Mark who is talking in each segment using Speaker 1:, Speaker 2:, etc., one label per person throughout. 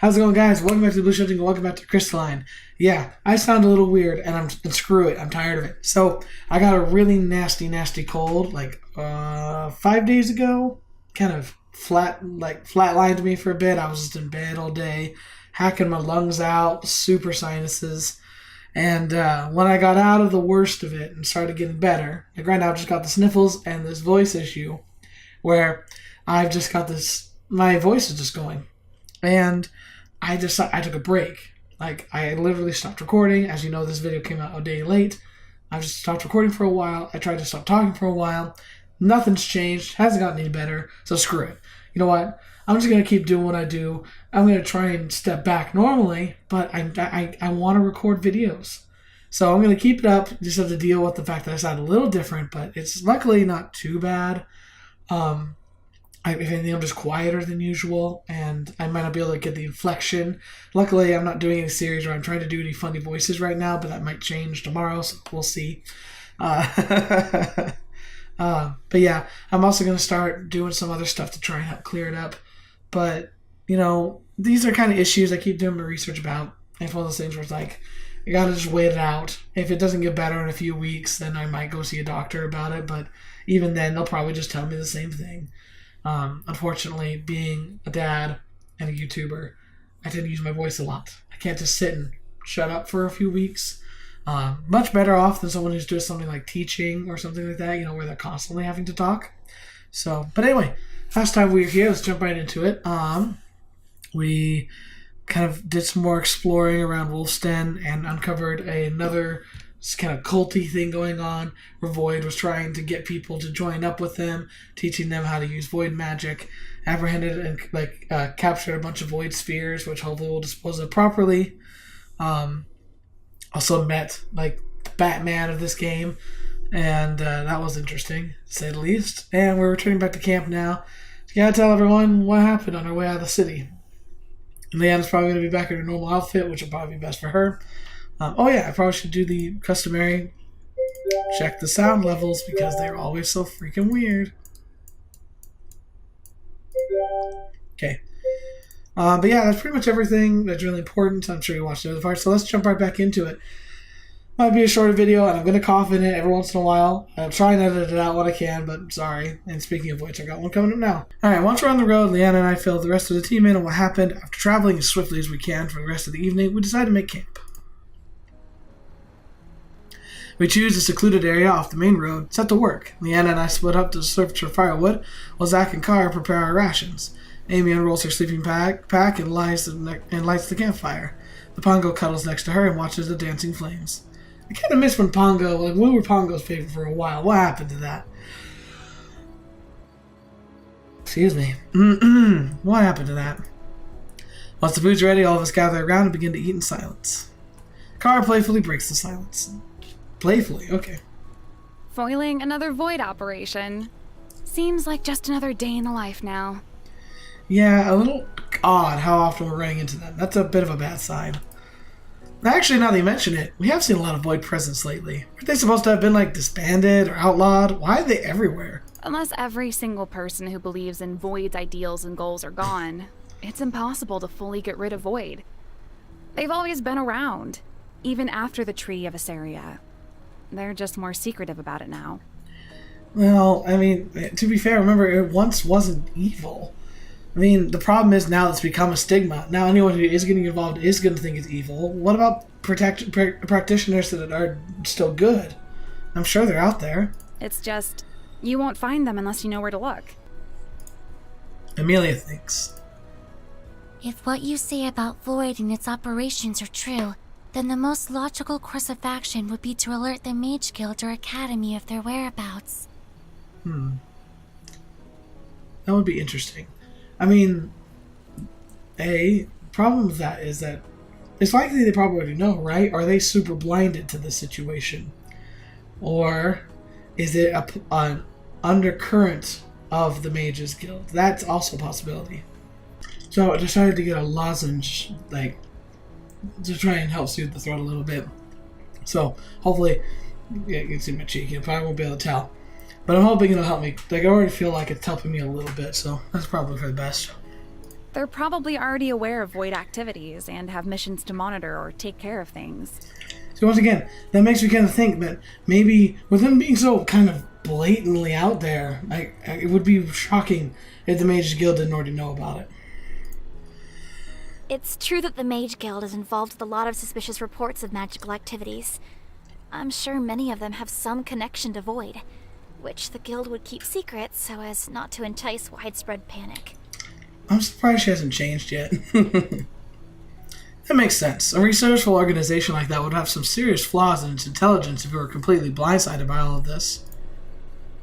Speaker 1: How's it going, guys? Welcome back to TheBlueShifting and welcome back to Crystalline. Yeah, I sound a little weird, and screw it. I'm tired of it. So, I got a really nasty cold, like, 5 days ago. Kind of flatlined me for a bit. I was just in bed all day, hacking my lungs out, super sinuses. And when I got out of the worst of it and started getting better, like right now I've just got the sniffles and this voice issue where I've just got this, my voice is just going. And I took a break. Like, I literally stopped recording. As you know, this video came out a day late. I just stopped recording for a while. I tried to stop talking for a while. Nothing's changed. Hasn't gotten any better. So screw it. You know what? I'm just going to keep doing what I do. I'm going to try and step back normally, but I want to record videos. So I'm going to keep it up. Just have to deal with the fact that I sound a little different, but it's luckily not too bad. If anything, I'm just quieter than usual, and I might not be able to get the inflection. Luckily, I'm not doing any series where I'm trying to do any funny voices right now, but that might change tomorrow, so we'll see. But yeah, I'm also going to start doing some other stuff to try and help clear it up. But, you know, these are kind of issues I keep doing my research about. And it's one of those things where it's like, I got to just wait it out. If it doesn't get better in a few weeks, then I might go see a doctor about it. But even then, they'll probably just tell me the same thing. Unfortunately, being a dad and a YouTuber, I tend to use my voice a lot. I can't just sit and shut up for a few weeks. Much better off than someone who's doing something like teaching or something like that, you know, where they're constantly having to talk. So, but anyway, last time we were here, let's jump right into it. We kind of did some more exploring around Wolfsden and uncovered another kind of culty thing going on where Void was trying to get people to join up with him, teaching them how to use Void magic, apprehended and captured a bunch of Void spheres, which hopefully we'll dispose of properly. Also met like the Batman of this game, and that was interesting, to say the least. And we're returning back to camp now. So gotta tell everyone what happened on our way out of the city. Leanna's probably going to be back in her normal outfit, which will probably be best for her. Oh yeah, I probably should do the customary check the sound levels because they're always so freaking weird. Okay. But yeah, that's pretty much everything that's really important. I'm sure you watched the other part, so let's jump right back into it. Might be a shorter video, and I'm going to cough in it every once in a while. I'll try and edit it out when I can, but sorry. And speaking of which, I got one coming up now. Alright, once we're on the road, Leanna and I filled the rest of the team in on what happened. After traveling as swiftly as we can for the rest of the evening, we decided to make camp. We choose a secluded area off the main road, set to work. Leanna and I split up to search for firewood, while Zack and Car prepare our rations. Amy unrolls her sleeping pack and lights the campfire. The Pongo cuddles next to her and watches the dancing flames. I kind of miss when we were Pongo's favorite for a while. What happened to that? Excuse me. What happened to that? Once the food's ready, all of us gather around and begin to eat in silence. Car playfully breaks the silence. Playfully, okay.
Speaker 2: Foiling another Void operation. Seems like just another day in the life now.
Speaker 1: Yeah, a little odd how often we're running into them. That's a bit of a bad sign. Actually, now that you mention it, we have seen a lot of Void presence lately. Aren't they supposed to have been, like, disbanded or outlawed? Why are they everywhere?
Speaker 2: Unless every single person who believes in Void's ideals and goals are gone, it's impossible to fully get rid of Void. They've always been around, even after the Tree of ESARIA. They're just more secretive about it now.
Speaker 1: Well, I mean, to be fair, remember, it once wasn't evil. I mean, the problem is now it's become a stigma. Now anyone who is getting involved is going to think it's evil. What about practitioners that are still good? I'm sure they're out there.
Speaker 2: It's just, you won't find them unless you know where to look.
Speaker 1: Amelia thinks.
Speaker 3: If what you say about Void and its operations are true, then the most logical course of action would be to alert the Mage Guild or Academy of their whereabouts.
Speaker 1: That would be interesting. I mean, problem with that is that it's likely they probably already know, right? Are they super blinded to this situation? Or is it an undercurrent of the Mages Guild? That's also a possibility. So I decided to get a lozenge, like, to try and help soothe the throat a little bit. So hopefully, yeah, you can see my cheek. You probably won't be able to tell. But I'm hoping it'll help me. Like, I already feel like it's helping me a little bit, so that's probably for the best.
Speaker 2: They're probably already aware of Void activities and have missions to monitor or take care of things.
Speaker 1: So once again, that makes me kind of think that maybe with them being so kind of blatantly out there, it would be shocking if the Mages Guild didn't already know about it.
Speaker 4: It's true that the Mage Guild is involved with a lot of suspicious reports of magical activities. I'm sure many of them have some connection to Void, which the Guild would keep secret so as not to entice widespread panic.
Speaker 1: I'm surprised she hasn't changed yet. That makes sense. A resourceful organization like that would have some serious flaws in its intelligence if it were completely blindsided by all of this.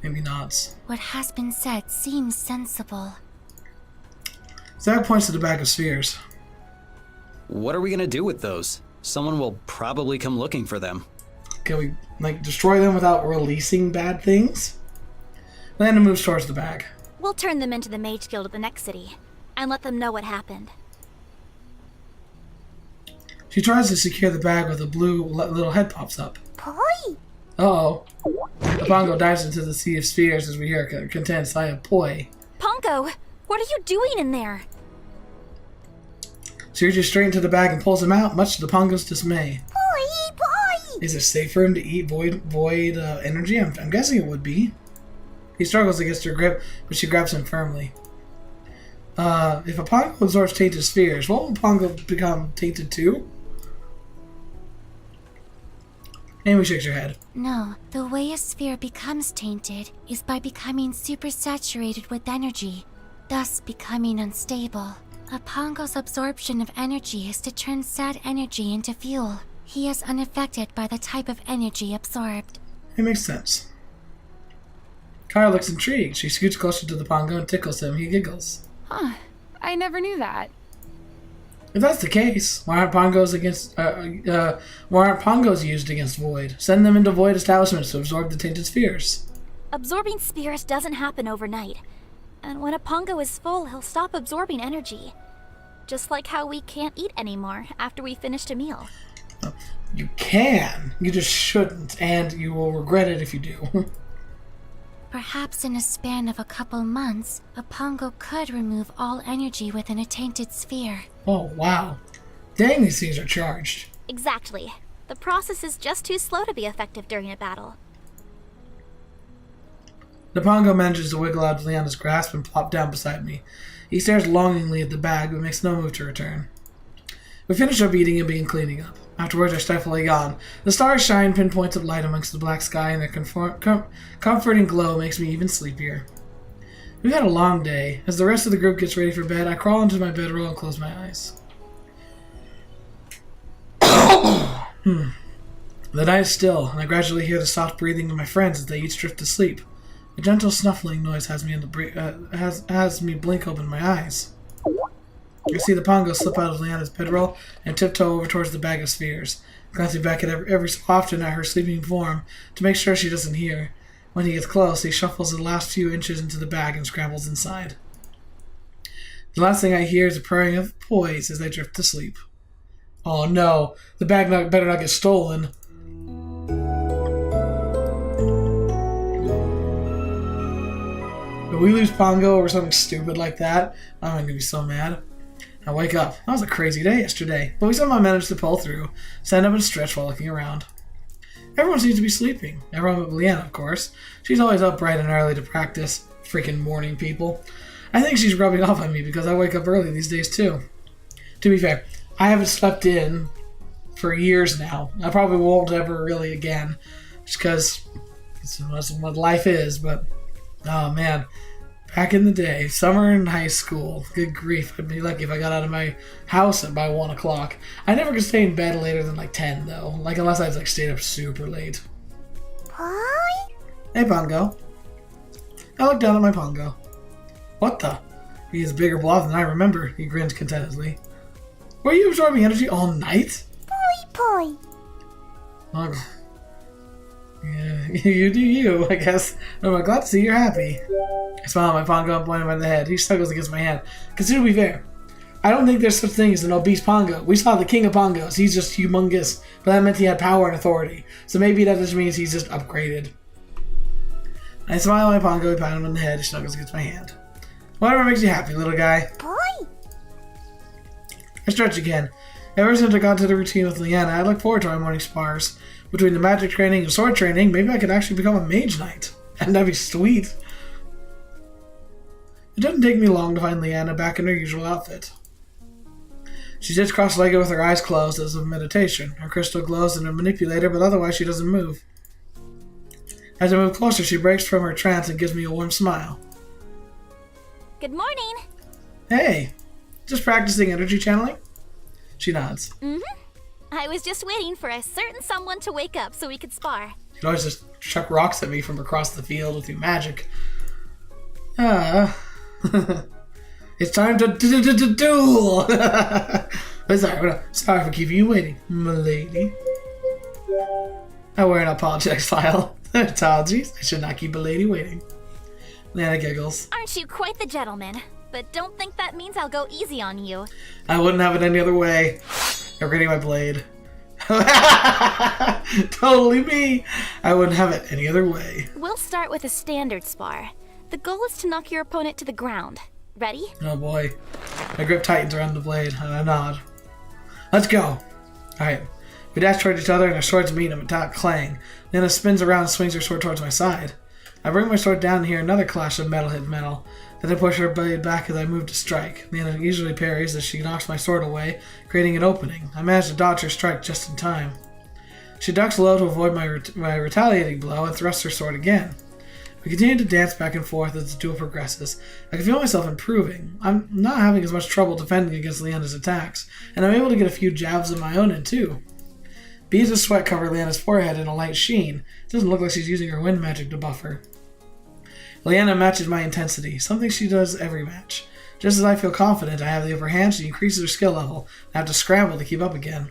Speaker 1: Maybe nods.
Speaker 3: What has been said seems sensible.
Speaker 1: Zack points to the bag of spheres.
Speaker 5: What are we gonna do with those? Someone will probably come looking for them.
Speaker 1: Can we, destroy them without releasing bad things? Leanna moves towards the bag.
Speaker 4: We'll turn them into the Mage Guild of the next city, and let them know what happened.
Speaker 1: She tries to secure the bag with a blue little head pops up.
Speaker 4: Poi!
Speaker 1: Uh-oh. The Pongo dives into the sea of spheres as we hear a content sigh of poi.
Speaker 4: Pongo, what are you doing in there?
Speaker 1: She reaches straight into the bag and pulls him out, much to the Pongo's dismay.
Speaker 4: Poi! Poi!
Speaker 1: Is it safe for him to eat void energy? I'm guessing it would be. He struggles against her grip, but she grabs him firmly. If a Pongo absorbs tainted spheres, won't a Pongo become tainted too? Amy shakes her head.
Speaker 3: No, the way a sphere becomes tainted is by becoming supersaturated with energy, thus becoming unstable. A Pongo's absorption of energy is to turn sad energy into fuel. He is unaffected by the type of energy absorbed.
Speaker 1: It makes sense. Kara looks intrigued. She scoots closer to the Pongo and tickles him. He giggles.
Speaker 2: Huh. I never knew that.
Speaker 1: If that's the case, why aren't Pongos used against Void? Send them into Void establishments to absorb the tainted spheres.
Speaker 4: Absorbing spheres doesn't happen overnight. And when a Pongo is full, he'll stop absorbing energy. Just like how we can't eat anymore after we finished a meal.
Speaker 1: You can. You just shouldn't, and you will regret it if you do.
Speaker 3: Perhaps in a span of a couple months, a Pongo could remove all energy within a tainted sphere.
Speaker 1: Oh, wow. Dang, these things are charged.
Speaker 4: Exactly. The process is just too slow to be effective during a battle.
Speaker 1: The Pongo manages to wiggle out of Leanna's grasp and plop down beside me. He stares longingly at the bag, but makes no move to return. We finish up eating and begin cleaning up. Afterwards, I stifle a yawn. The stars shine pinpoints of light amongst the black sky, and their comforting glow makes me even sleepier. We've had a long day. As the rest of the group gets ready for bed, I crawl into my bedroll and close my eyes. The night is still, and I gradually hear the soft breathing of my friends as they each drift to sleep. A gentle snuffling noise has me blink open my eyes. I see the Pongo slip out of Leanna's bedroll and tiptoe over towards the bag of spheres, glancing back at every so often at her sleeping form to make sure she doesn't hear. When he gets close, he shuffles the last few inches into the bag and scrambles inside. The last thing I hear is a purring of poise as they drift to sleep. Oh no, the bag better not get stolen. If we lose Pongo over something stupid like that, I'm going to be so mad. I wake up. That was a crazy day yesterday, but we somehow managed to pull through, stand up and stretch while looking around. Everyone seems to be sleeping. Everyone but Leanna, of course. She's always up bright and early to practice. Freaking morning people. I think she's rubbing off on me because I wake up early these days too. To be fair, I haven't slept in for years now. I probably won't ever really again, just because that's what life is, but oh man. Back in the day, summer in high school, good grief, I'd be lucky if I got out of my house by 1 o'clock. I never could stay in bed later than 10 though, unless I stayed up super late.
Speaker 4: Poi?
Speaker 1: Hey Pongo. I look down at my Pongo. What the? He is a bigger blob than I remember, he grins contentedly. Were you absorbing energy all night?
Speaker 4: Poi.
Speaker 1: Oh. Yeah, you do you, I guess. I'm glad to see you're happy. I smile at my Pongo and point him on the head. He snuggles against my hand. Consider me fair. I don't think there's such thing as an obese Pongo. We saw the king of Pongos. He's just humongous. But that meant he had power and authority. So maybe that just means he's just upgraded. I smile at my Pongo, I pat him on the head, he snuggles against my hand. Whatever makes you happy, little guy.
Speaker 4: Poi?
Speaker 1: I stretch again. Ever since I got to the routine with Leanna, I look forward to our morning spars. Between the magic training and sword training, maybe I could actually become a mage knight. And that'd be sweet. It doesn't take me long to find Leanna back in her usual outfit. She sits cross-legged with her eyes closed as if meditation. Her crystal glows in her manipulator, but otherwise she doesn't move. As I move closer, she breaks from her trance and gives me a warm smile.
Speaker 4: Good morning.
Speaker 1: Hey, just practicing energy channeling? She nods.
Speaker 4: I was just waiting for a certain someone to wake up so we could spar.
Speaker 1: She'd always just chuck rocks at me from across the field with your magic. It's time to duel! Sorry for keeping you waiting, m'lady. I wear an apologetic smile. Apologies, I should not keep a lady waiting. Leanna giggles.
Speaker 4: Aren't you quite the gentleman? But don't think that means I'll go easy on you.
Speaker 1: I wouldn't have it any other way. I'm getting my blade. Totally me. I wouldn't have it any other way.
Speaker 4: We'll start with a standard spar. The goal is to knock your opponent to the ground. Ready?
Speaker 1: Oh boy. My grip tightens around the blade, and I nod. Let's go. Alright. We dash toward each other, and our swords meet in a metallic clang. Leanna spins around and swings her sword towards my side. I bring my sword down and hear another clash of metal hit metal. Then I push her blade back as I move to strike. Leanna usually parries as she knocks my sword away, creating an opening. I manage to dodge her strike just in time. She ducks low to avoid my retaliating blow and thrusts her sword again. We continue to dance back and forth as the duel progresses. I can feel myself improving. I'm not having as much trouble defending against Leanna's attacks, and I'm able to get a few jabs of my own in too. Beads of sweat cover Leanna's forehead in a light sheen. It doesn't look like she's using her wind magic to buff her. Leanna matches my intensity, something she does every match. Just as I feel confident I have the upper hand, she increases her skill level, and I have to scramble to keep up again.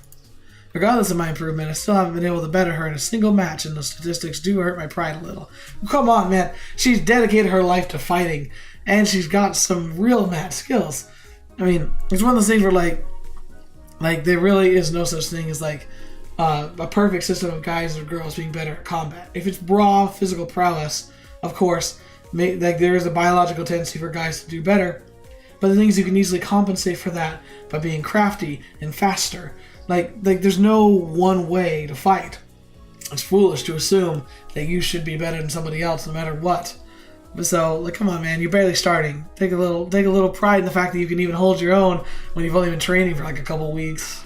Speaker 1: Regardless of my improvement, I still haven't been able to better her in a single match, and the statistics do hurt my pride a little. Come on, man. She's dedicated her life to fighting, and she's got some real match skills. I mean, it's one of those things where, like there really is no such thing as, a perfect system of guys or girls being better at combat. If it's raw physical prowess, of course, there is a biological tendency for guys to do better, but the thing is you can easily compensate for that by being crafty and faster. Like there's no one way to fight. It's foolish to assume that you should be better than somebody else no matter what. So, come on, man, you're barely starting. Take a little pride in the fact that you can even hold your own when you've only been training for a couple weeks.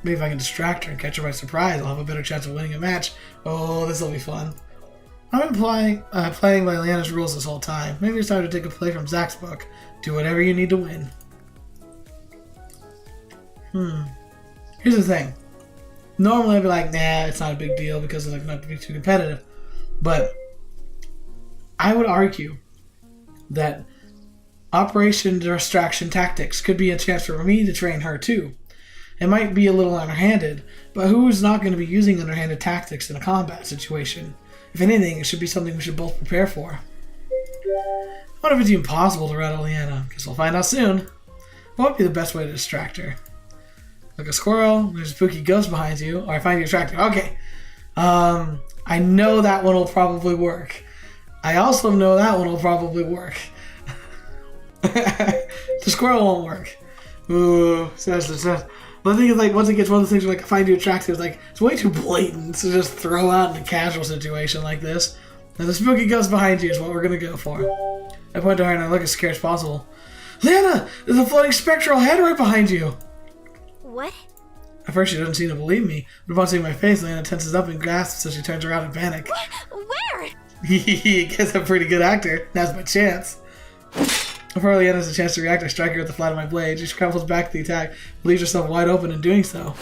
Speaker 1: Maybe if I can distract her and catch her by surprise, I'll have a better chance of winning a match. Oh, this will be fun. I've been playing by Leanna's rules this whole time. Maybe it's time to take a play from Zack's book. Do whatever you need to win. Here's the thing. Normally I'd be like, nah, it's not a big deal because it's not to be too competitive. But I would argue that Operation Distraction Tactics could be a chance for me to train her too. It might be a little underhanded, but who's not going to be using underhanded tactics in a combat situation? If anything, it should be something we should both prepare for. I wonder if it's even possible to rattle Leanna. Guess we'll find out soon. What would be the best way to distract her? Like a squirrel, there's a spooky ghost behind you, or I find you attractive. Okay. I know that one will probably work. I also know that one will probably work. The squirrel won't work. Ooh, but the thing is, once it gets one of the things where, I find you attractive, it's way too blatant to just throw out in a casual situation like this. Now, the spooky ghost behind you is what we're going to go for. I point to her and I look as scared as possible. Leanna! There's a floating spectral head right behind you!
Speaker 4: What?
Speaker 1: At first, she doesn't seem to believe me, but upon seeing my face, Leanna tenses up and gasps as she turns around in panic.
Speaker 4: Where?
Speaker 1: Guess I'm a pretty good actor. Now's my chance. Before Leanna has a chance to react, I strike her with the flat of my blade. She scrambles back to the attack, leaves herself wide open in doing so.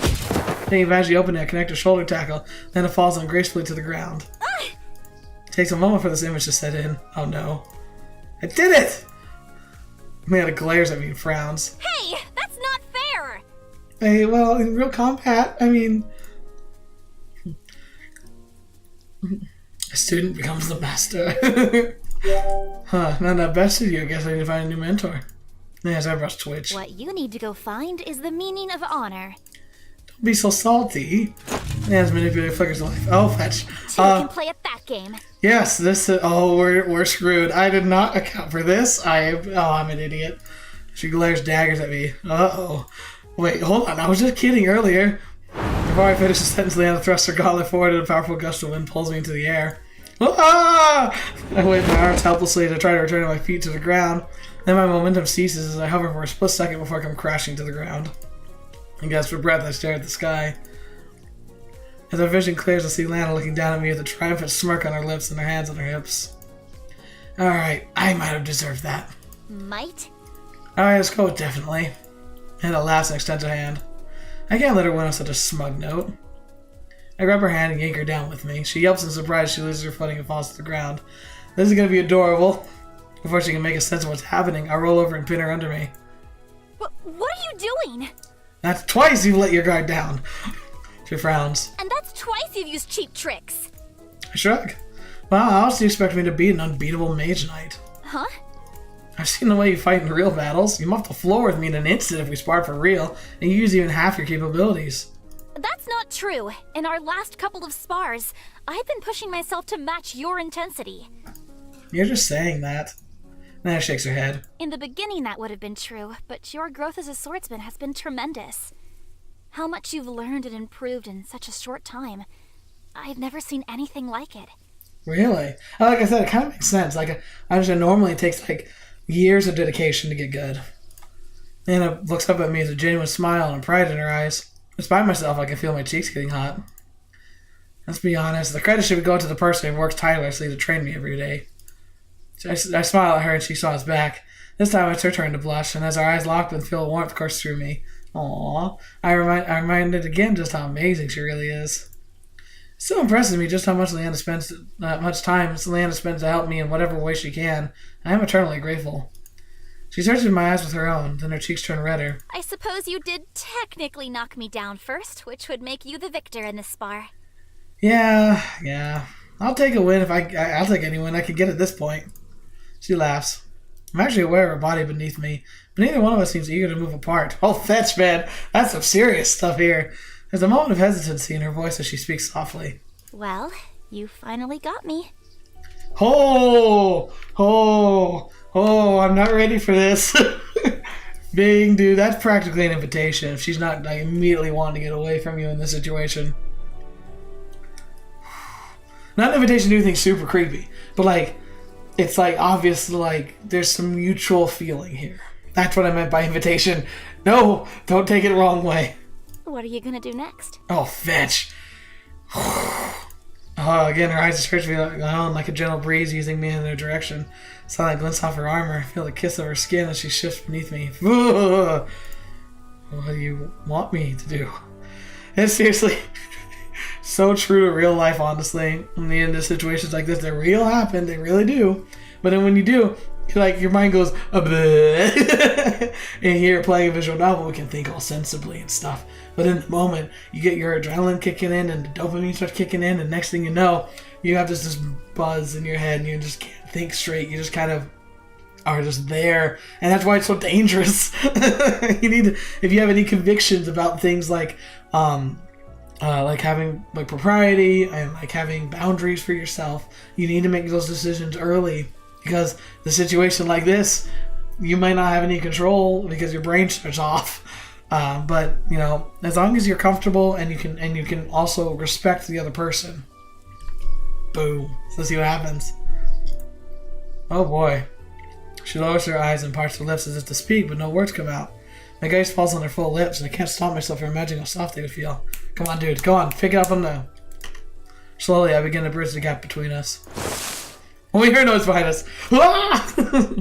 Speaker 1: Taking advantage of the opening, I connect a shoulder tackle. Leanna falls ungracefully to the ground. It takes a moment for this image to set in. Oh no. I did it! Leanna glares at me and frowns.
Speaker 4: Hey, that's not fair!
Speaker 1: Hey, well, in real combat, I mean... A student becomes the master. Not that best of you. I guess I need to find a new mentor. His eyebrows twitch.
Speaker 4: What you need to go find is the meaning of honor.
Speaker 1: Don't be so salty. His manipulator flickers the life. Oh, fetch.
Speaker 4: Two can play at that game.
Speaker 1: Yes, this is... Oh, we're screwed. I did not account for this. I'm an idiot. She glares daggers at me. Uh-oh. Wait, hold on. I was just kidding earlier. Before I finish the sentence, Leanna thrusts her gauntlet forward and a powerful gust of wind pulls me into the air. Ah! I wave my arms helplessly to try to return my feet to the ground. Then my momentum ceases as I hover for a split second before I come crashing to the ground. And gasp for breath, I stare at the sky. As my vision clears, I see Leanna looking down at me with a triumphant smirk on her lips and her hands on her hips. Alright, I might have deserved that.
Speaker 4: Might?
Speaker 1: Alright, let's go with definitely. And it laughs and extends her hand. I can't let her win on such a smug note. I grab her hand and yank her down with me. She yelps in surprise. She loses her footing and falls to the ground. This is going to be adorable. Before she can make a sense of what's happening, I roll over and pin her under me.
Speaker 4: What are you doing?
Speaker 1: That's twice you've let your guard down. She frowns.
Speaker 4: And that's twice you've used cheap tricks.
Speaker 1: I shrug. Well, how else do you expect me to beat an unbeatable mage knight?
Speaker 4: Huh?
Speaker 1: I've seen the way you fight in real battles. You mop the floor with me in an instant if we spar for real, and you use even half your capabilities.
Speaker 4: That's not true. In our last couple of spars, I've been pushing myself to match your intensity.
Speaker 1: You're just saying that. Leanna shakes her head.
Speaker 4: In the beginning that would have been true, but your growth as a swordsman has been tremendous. How much you've learned and improved in such a short time. I've never seen anything like it.
Speaker 1: Really? Like I said, it kind of makes sense. Like, I understand normally it takes, years of dedication to get good. Leanna looks up at me with a genuine smile and pride in her eyes. Despite myself, I can feel my cheeks getting hot. Let's be honest, the credit should go to the person who works tirelessly to train me every day. I smile at her and she smiles back. This time it's her turn to blush, and as our eyes lock and feel warmth course through me. Aww. I'm reminded again just how amazing she really is. It still impresses me just how much time Leanna spends to help me in whatever way she can. I am eternally grateful. She searches my eyes with her own, then her cheeks turn redder.
Speaker 4: I suppose you did technically knock me down first, which would make you the victor in this spar.
Speaker 1: Yeah. I'll take a win if I'll take any win I can get at this point. She laughs. I'm actually aware of her body beneath me, but neither one of us seems eager to move apart. Oh, fetch, man. That's some serious stuff here. There's a moment of hesitancy in her voice as she speaks softly.
Speaker 4: Well, you finally got me.
Speaker 1: Oh, I'm not ready for this. Bing, dude, that's practically an invitation if she's not immediately wanting to get away from you in this situation. Not an invitation to do anything super creepy, but it's obvious there's some mutual feeling here. That's what I meant by invitation. No, don't take it the wrong way.
Speaker 4: What are you gonna do next?
Speaker 1: Oh, fetch. Again, her eyes search me like a gentle breeze using me in their direction. Sunlight glints off her armor. I feel the kiss of her skin as she shifts beneath me. What do you want me to do? It's seriously so true to real life, honestly. In the end of situations like this, they real happen. They really do. But then when you do, your mind goes, and here playing a visual novel, we can think all sensibly and stuff. But in the moment, you get your adrenaline kicking in and the dopamine starts kicking in, and next thing you know, you have this buzz in your head and you just can't think straight. You just kind of are just there. And that's why it's so dangerous. You need to, if you have any convictions about things like having propriety and having boundaries for yourself, you need to make those decisions early, because the situation like this, you might not have any control because your brain shuts off. But as long as you're comfortable and you can also respect the other person. Boom. Let's see what happens. Oh boy. She lowers her eyes and parts her lips as if to speak, but no words come out. My gaze falls on her full lips, and I can't stop myself from imagining how soft they would feel. Come on, dude. Go on. Pick it up on the... Slowly, I begin to bridge the gap between us. Oh, we hear noise behind us. Ah!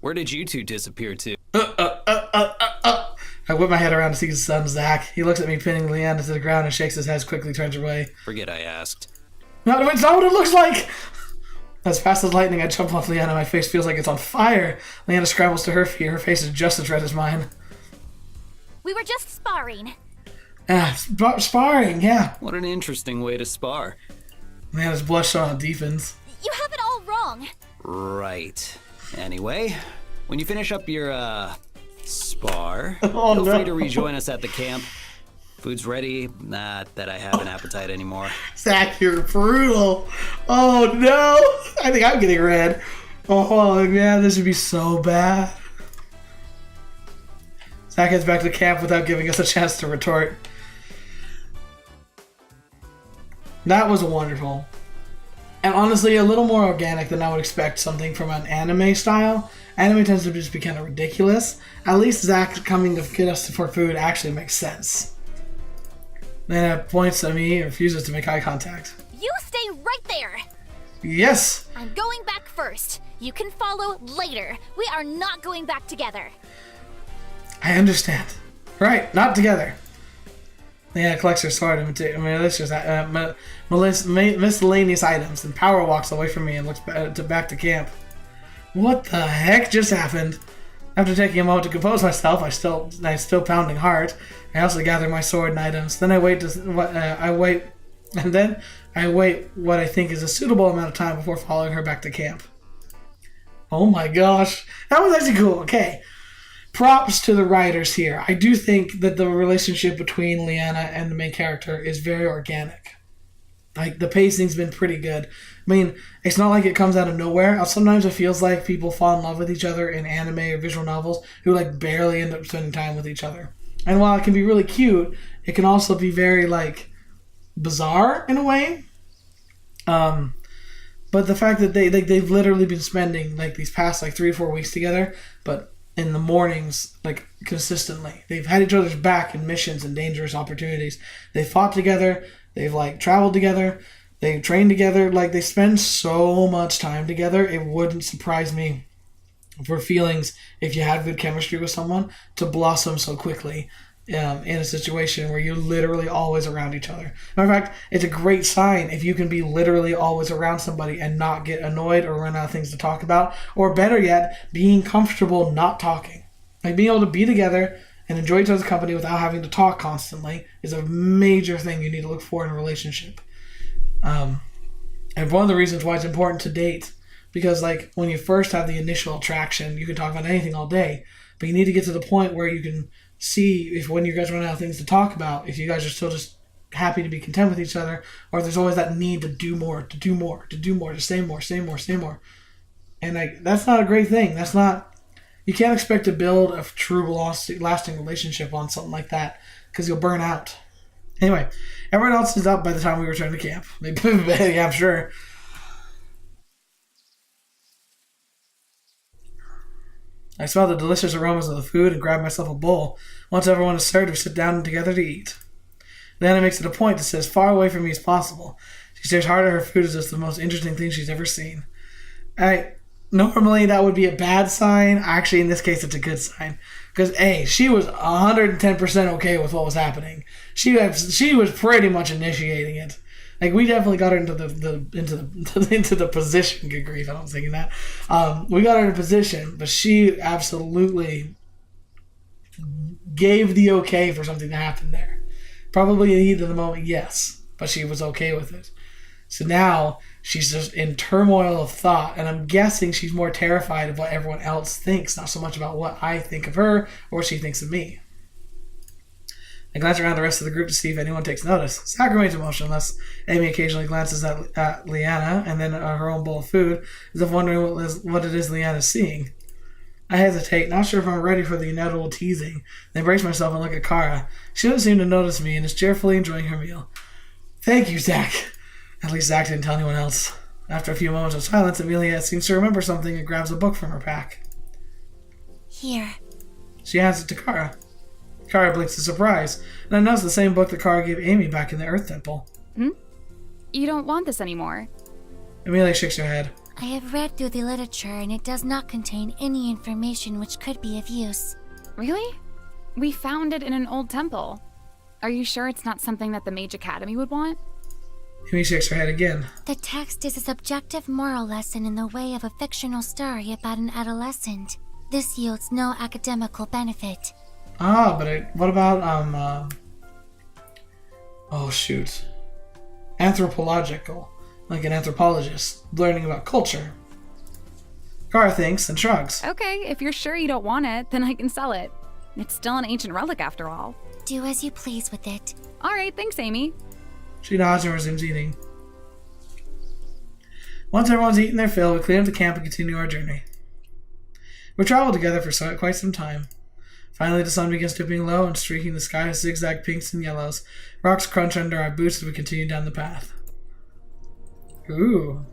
Speaker 5: Where did you two disappear to?
Speaker 1: I whip my head around to see his son, Zack. He looks at me pinning Leanna to the ground and shakes his head as quickly turns away.
Speaker 5: Forget I asked.
Speaker 1: No, it's not what it looks like! As fast as lightning, I jump off Leanna. My face feels like it's on fire. Leanna scrambles to her feet. Her face is just as red as mine.
Speaker 4: We were just sparring.
Speaker 1: Sparring, yeah.
Speaker 5: What an interesting way to spar.
Speaker 1: Leanna's blush deepens.
Speaker 4: You have it all wrong.
Speaker 5: Right. Anyway, when you finish up your, spar,
Speaker 1: Oh,
Speaker 5: feel
Speaker 1: no.
Speaker 5: free to rejoin us at the camp. Food's ready. Not that I have an appetite anymore.
Speaker 1: Zack, you're brutal. Oh, no. I think I'm getting red. Oh, man, this would be so bad. Zack heads back to camp without giving us a chance to retort. That was wonderful. And honestly, a little more organic than I would expect something from an anime style. Anime tends to just be kind of ridiculous. At least Zack coming to get us for food actually makes sense. Leanna points at me and refuses to make eye contact.
Speaker 4: You stay right there!
Speaker 1: Yes!
Speaker 4: I'm going back first. You can follow later. We are not going back together.
Speaker 1: I understand. Right, not together. Leanna collects her sword and miscellaneous items and power walks away from me and looks back to camp. What the heck just happened? After taking a moment to compose myself, I'm still pounding hard. I also gather my sword and items. Then I wait what I think is a suitable amount of time before following her back to camp. Oh my gosh, that was actually cool. Okay. Props to the writers here. I do think that the relationship between Leanna and the main character is very organic. Like, the pacing's been pretty good. I mean, it's not like it comes out of nowhere. Sometimes it feels like people fall in love with each other in anime or visual novels who, like, barely end up spending time with each other. And while it can be really cute, it can also be very, like, bizarre in a way. But the fact that they've literally been spending, like, these past, like, 3 or 4 weeks together, but in the mornings, like, consistently. They've had each other's back in missions and dangerous opportunities. They fought together. They've, like, traveled together. They've trained together. Like, they spend so much time together. It wouldn't surprise me for feelings, if you have good chemistry with someone, to blossom so quickly in a situation where you're literally always around each other. Matter of fact, it's a great sign if you can be literally always around somebody and not get annoyed or run out of things to talk about, or better yet, being comfortable not talking. Like, being able to be together and enjoy each other's company without having to talk constantly is a major thing you need to look for in a relationship. And one of the reasons why it's important to date, because, like, when you first have the initial attraction, you can talk about anything all day, but you need to get to the point where you can see if, when you guys run out of things to talk about, if you guys are still just happy to be content with each other, or there's always that need to do more, to say more. And, like, that's not a great thing. That's not, you can't expect to build a true lasting relationship on something like that, because you'll burn out. Anyway, everyone else is up by the time we return to camp. Yeah, I'm sure. I smell the delicious aromas of the food and grab myself a bowl. Once everyone is served, we sit down together to eat. Leanna makes it a point to sit as far away from me as possible. She stares hard at her food as if it's the most interesting thing she's ever seen. Normally that would be a bad sign. Actually, in this case, it's a good sign. Because, A, she was 110% okay with what was happening. She was pretty much initiating it. Like, we definitely got her into the position. Good grief, I was thinking that. We got her in a position, but she absolutely gave the okay for something to happen there. Probably in the heat of the moment, yes, but she was okay with it. So now she's just in turmoil of thought, and I'm guessing she's more terrified of what everyone else thinks, not so much about what I think of her or what she thinks of me. I glance around the rest of the group to see if anyone takes notice. Zack remains emotionless. Amy occasionally glances at Leanna and then at her own bowl of food, as if wondering what it is Leanna's seeing. I hesitate, not sure if I'm ready for the inevitable teasing. Then brace myself and look at Kara. She doesn't seem to notice me and is cheerfully enjoying her meal. Thank you, Zack. At least Zack didn't tell anyone else. After a few moments of silence, Amelia seems to remember something and grabs a book from her pack.
Speaker 3: Here.
Speaker 1: She hands it to Kara. Kara blinks in surprise, and I notice the same book that Kara gave Amy back in the Earth Temple.
Speaker 2: You don't want this anymore?
Speaker 1: Amelia shakes her head.
Speaker 3: I have read through the literature and it does not contain any information which could be of use.
Speaker 2: Really? We found it in an old temple. Are you sure it's not something that the Mage Academy would want?
Speaker 1: Amy shakes her head again.
Speaker 3: The text is a subjective moral lesson in the way of a fictional story about an adolescent. This yields no academical benefit.
Speaker 1: What about, anthropological. Like an anthropologist, learning about culture. Kara thinks and shrugs.
Speaker 2: Okay, if you're sure you don't want it, then I can sell it. It's still an ancient relic after all.
Speaker 3: Do as you please with it.
Speaker 2: Alright, thanks, Amy.
Speaker 1: She nods and resumes eating. Once everyone's eaten their fill, we clean up the camp and continue our journey. We traveled together for quite some time. Finally, the sun begins dipping low and streaking the sky with zigzag pinks and yellows. Rocks crunch under our boots as we continue down the path. Ooh.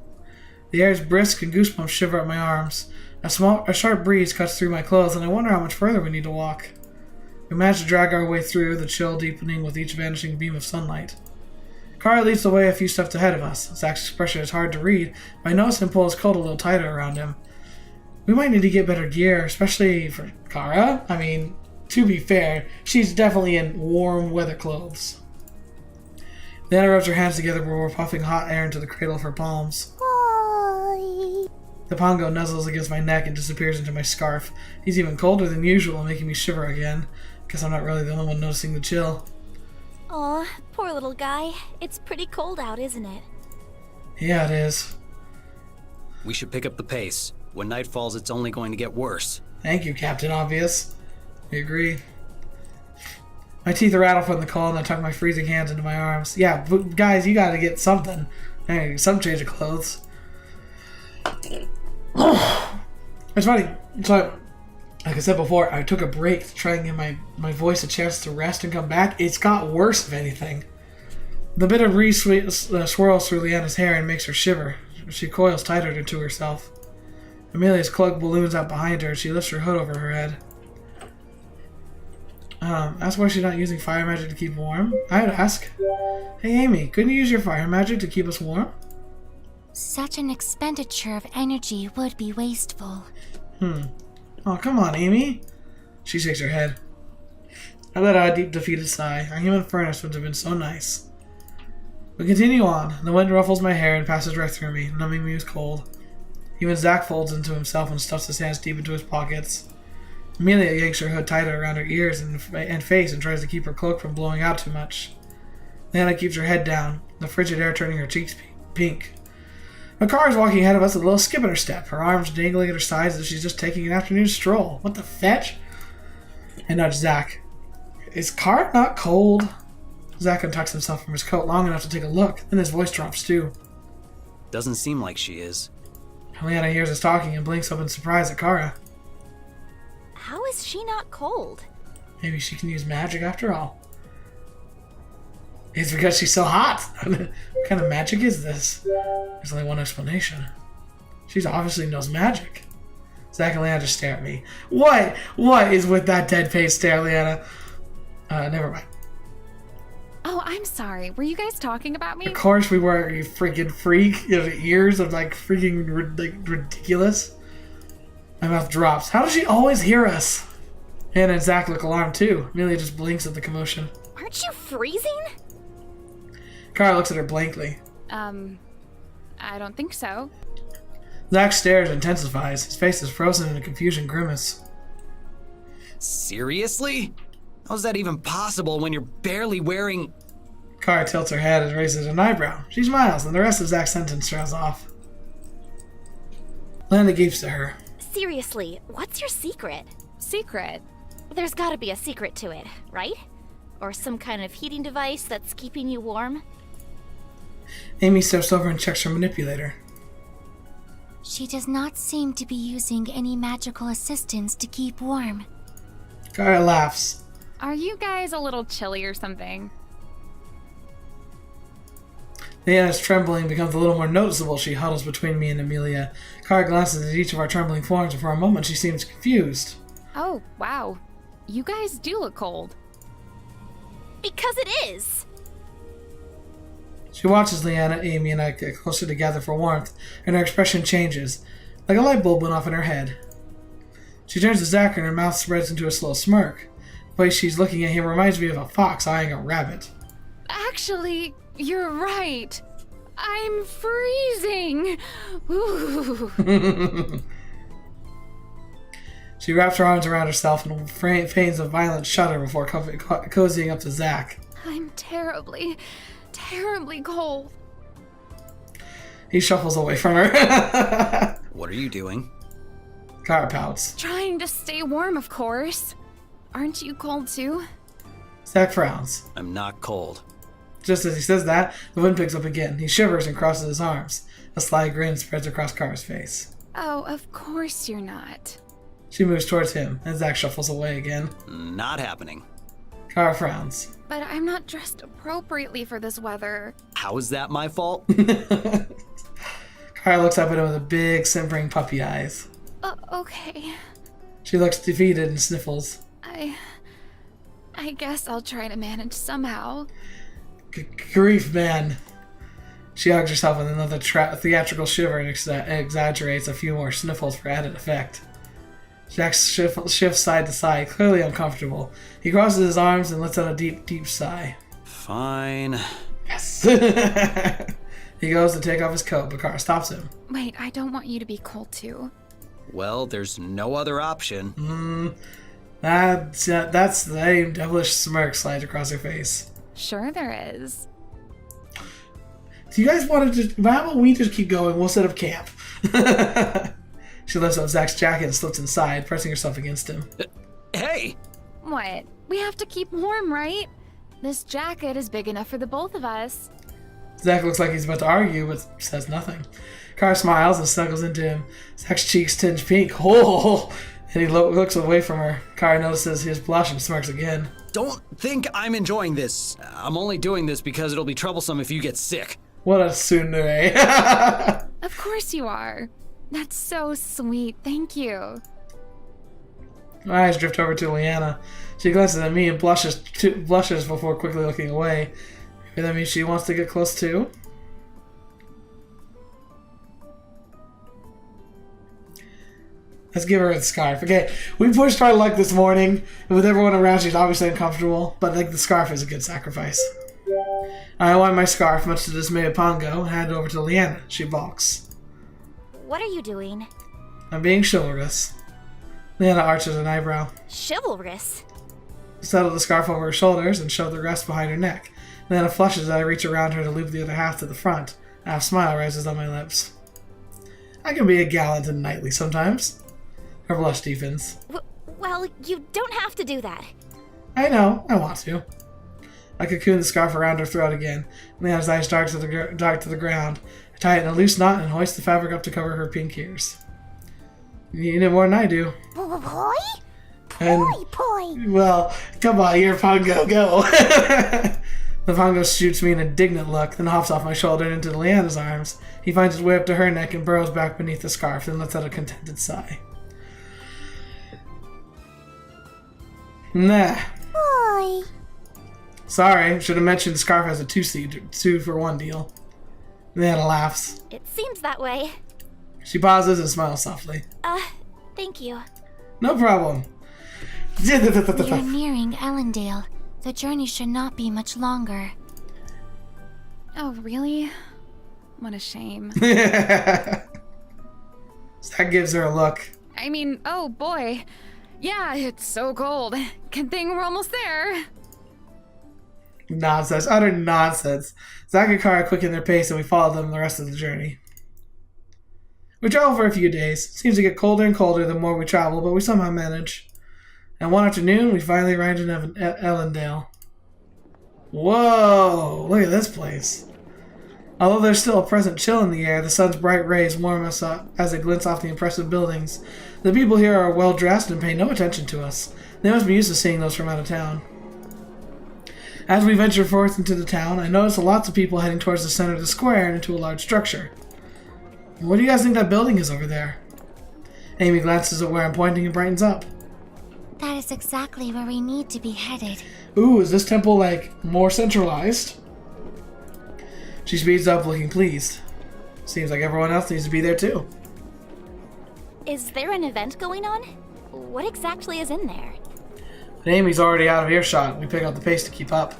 Speaker 1: The air is brisk and goosebumps shiver up my arms. A sharp breeze cuts through my clothes, and I wonder how much further we need to walk. We manage to drag our way through, the chill deepening with each vanishing beam of sunlight. Kara leads the way a few steps ahead of us. Zack's expression is hard to read, but I notice him pull his coat a little tighter around him. We might need to get better gear, especially for Kara. I mean, to be fair, she's definitely in warm weather clothes. Leanna rubs her hands together where we're puffing hot air into the cradle of her palms. The pongo nuzzles against my neck and disappears into my scarf. He's even colder than usual, making me shiver again. Guess I'm not really the only one noticing the chill.
Speaker 4: Aw, poor little guy. It's pretty cold out, isn't it?
Speaker 1: Yeah, it is.
Speaker 5: We should pick up the pace. When night falls, it's only going to get worse.
Speaker 1: Thank you, Captain Obvious. We agree. My teeth rattle from the cold and I tuck my freezing hands into my arms. Yeah, but guys, you gotta get something. Hey, some change of clothes. It's funny. So, like I said before, I took a break to try and give my voice a chance to rest and come back. It's got worse, if anything. The bit of breeze swirls through Leanna's hair and makes her shiver. She coils tighter into herself. Amelia's cloak balloons out behind her and she lifts her hood over her head. That's why she's not using fire magic to keep warm? I'd ask. Hey Amy, couldn't you use your fire magic to keep us warm?
Speaker 3: Such an expenditure of energy would be wasteful.
Speaker 1: Oh, come on, Amy. She shakes her head. I let out a deep, defeated sigh. Our human furnace would have been so nice. We continue on. The wind ruffles my hair and passes right through me, numbing me with cold. Even Zack folds into himself and stuffs his hands deep into his pockets. Amelia yanks her hood tighter around her ears and face and tries to keep her cloak from blowing out too much. Leanna keeps her head down, the frigid air turning her cheeks pink. Makara is walking ahead of us with a little skip in her step, her arms dangling at her sides as if she's just taking an afternoon stroll. What the fetch? I nudge Zack. Is Kara not cold? Zack untucks himself from his coat long enough to take a look, then his voice drops too.
Speaker 5: Doesn't seem like she is.
Speaker 1: Leanna hears us talking and blinks up in surprise at Kara.
Speaker 4: How is she not cold?
Speaker 1: Maybe she can use magic after all. It's because she's so hot. What kind of magic is this? There's only one explanation. She obviously knows magic. Zack and Leanna just stare at me. What? What is with that dead face stare, Leanna? Never mind.
Speaker 2: Oh, I'm sorry. Were you guys talking about me?
Speaker 1: Of course we were, you freaking freak. You have ears of like freaking ridiculous. My mouth drops. How does she always hear us? Hannah and Zack look alarmed too. Amelia just blinks at the commotion.
Speaker 4: Aren't you freezing?
Speaker 1: Kara looks at her blankly.
Speaker 2: I don't think so.
Speaker 1: Zack stares and intensifies. His face is frozen in a confusion grimace.
Speaker 5: Seriously? How's that even possible when you're barely wearing...
Speaker 1: Kara tilts her head and raises an eyebrow. She smiles, and the rest of Zack's sentence trails off. Leanna gapes at her.
Speaker 4: Seriously, what's your secret?
Speaker 2: Secret?
Speaker 4: There's gotta be a secret to it, right? Or some kind of heating device that's keeping you warm?
Speaker 1: Amy steps over and checks her manipulator.
Speaker 3: She does not seem to be using any magical assistance to keep warm.
Speaker 1: Kara laughs.
Speaker 2: Are you guys a little chilly or something?
Speaker 1: Leanna's trembling becomes a little more noticeable. She huddles between me and Amelia. Kara glances at each of our trembling forms, and for a moment she seems confused.
Speaker 2: Oh, wow. You guys do look cold.
Speaker 4: Because it is!
Speaker 1: She watches Leanna, Amy, and I get closer together for warmth, and her expression changes. Like a light bulb went off in her head. She turns to Zack and her mouth spreads into a slow smirk. The way she's looking at him reminds me of a fox eyeing a rabbit.
Speaker 2: Actually, you're right. I'm freezing. Ooh.
Speaker 1: She wraps her arms around herself and feigns a violent shudder before cozying up to Zack.
Speaker 2: I'm terribly cold.
Speaker 1: He shuffles away from her.
Speaker 5: What are you doing?
Speaker 1: Kara pouts.
Speaker 2: Trying to stay warm, of course. Aren't you cold too?
Speaker 1: Zack frowns.
Speaker 5: I'm not cold.
Speaker 1: Just as he says that, the wind picks up again. He shivers and crosses his arms. A sly grin spreads across Kara's face.
Speaker 2: Oh, of course you're not.
Speaker 1: She moves towards him, and Zack shuffles away again.
Speaker 5: Not happening.
Speaker 1: Kara frowns.
Speaker 2: But I'm not dressed appropriately for this weather.
Speaker 5: How is that my fault?
Speaker 1: Kara looks up at him with a big, simpering puppy eyes.
Speaker 2: Okay.
Speaker 1: She looks defeated and sniffles.
Speaker 2: I guess I'll try to manage somehow.
Speaker 1: Grief, man. She hugs herself with another theatrical shiver and exaggerates a few more sniffles for added effect. Jack shifts side to side, clearly uncomfortable. He crosses his arms and lets out a deep, deep sigh.
Speaker 5: Fine.
Speaker 1: Yes. He goes to take off his coat, but Kara stops him.
Speaker 2: Wait, I don't want you to be cold too.
Speaker 5: Well, there's no other option.
Speaker 1: That's the same devilish smirk slides across her face.
Speaker 2: Sure there is.
Speaker 1: Do you guys want to just... How about we just keep going? We'll set up camp. She lifts up Zack's jacket and slips inside, pressing herself against him.
Speaker 5: Hey!
Speaker 2: What? We have to keep warm, right? This jacket is big enough for the both of us.
Speaker 1: Zack looks like he's about to argue, but says nothing. Kara smiles and snuggles into him. Zack's cheeks tinge pink. Oh! And he looks away from her. Kara notices his blush and smirks again.
Speaker 5: Don't think I'm enjoying this. I'm only doing this because it'll be troublesome if you get sick.
Speaker 1: What a tsundere.
Speaker 2: Of course you are. That's so sweet. Thank you.
Speaker 1: My eyes drift over to Leanna. She glances at me and blushes before quickly looking away. Maybe that means she wants to get close too? Let's give her a scarf. Okay, we pushed our luck this morning. And with everyone around, she's obviously uncomfortable. But like the scarf is a good sacrifice. I wind my scarf, much to the dismay of Pongo, and hand it over to Leanna. She balks.
Speaker 4: What are you doing?
Speaker 1: I'm being chivalrous. Leanna arches an eyebrow.
Speaker 4: Chivalrous?
Speaker 1: Settle the scarf over her shoulders and shove the rest behind her neck. Leanna flushes as I reach around her to loop the other half to the front. A half smile rises on my lips. I can be a gallant and knightly sometimes. Her blush deepens.
Speaker 4: Well, you don't have to do that.
Speaker 1: I know, I want to. I cocoon the scarf around her throat again. Leanna's eyes dart to the ground. I tie it in a loose knot and hoist the fabric up to cover her pink ears. You know more than I do.
Speaker 3: Boy?
Speaker 1: And,
Speaker 3: Boy.
Speaker 1: well, come on, you're Pongo, go. The Pongo shoots me an indignant look, then hops off my shoulder and into Leanna's arms. He finds his way up to her neck and burrows back beneath the scarf, then lets out a contented sigh. Nah.
Speaker 3: Boy.
Speaker 1: Sorry, should have mentioned the scarf has a 2-for-1 deal. Leanna laughs.
Speaker 4: It seems that way.
Speaker 1: She pauses and smiles softly.
Speaker 4: Thank you.
Speaker 1: No problem.
Speaker 3: We are nearing Elendale. The journey should not be much longer.
Speaker 2: Oh, really? What a shame.
Speaker 1: Zack gives her a look.
Speaker 2: I mean, oh boy. Yeah, it's so cold. Good thing we're almost there.
Speaker 1: Nonsense. Utter nonsense. Zack and Kara quicken their pace and we follow them the rest of the journey. We travel for a few days. Seems to get colder and colder the more we travel, but we somehow manage. And one afternoon, we finally arrived in Elendale. Whoa! Look at this place. Although there's still a present chill in the air, the sun's bright rays warm us up as it glints off the impressive buildings. The people here are well dressed and pay no attention to us. They must be used to seeing those from out of town. As we venture forth into the town, I notice lots of people heading towards the center of the square and into a large structure. What do you guys think that building is over there? Amy glances at where I'm pointing and brightens up.
Speaker 3: That is exactly where we need to be headed.
Speaker 1: Ooh, is this temple, like, more centralized? She speeds up, looking pleased. Seems like everyone else needs to be there, too.
Speaker 4: Is there an event going on? What exactly is in there?
Speaker 1: But Amy's already out of earshot. We pick up the pace to keep up.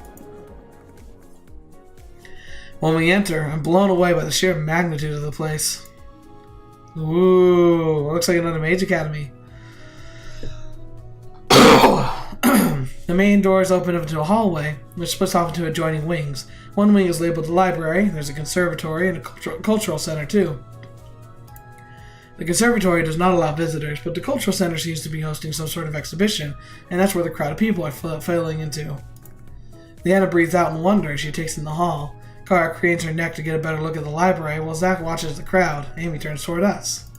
Speaker 1: When we enter, I'm blown away by the sheer magnitude of the place. Ooh, looks like another mage academy. The main doors open up into a hallway, which splits off into adjoining wings. One wing is labeled the library, there's a conservatory, and a cultural center too. The conservatory does not allow visitors, but the cultural center seems to be hosting some sort of exhibition, and that's where the crowd of people are filing into. Leanna breathes out in wonder as she takes in the hall. Kara cranes her neck to get a better look at the library, while Zack watches the crowd. Amy turns toward us.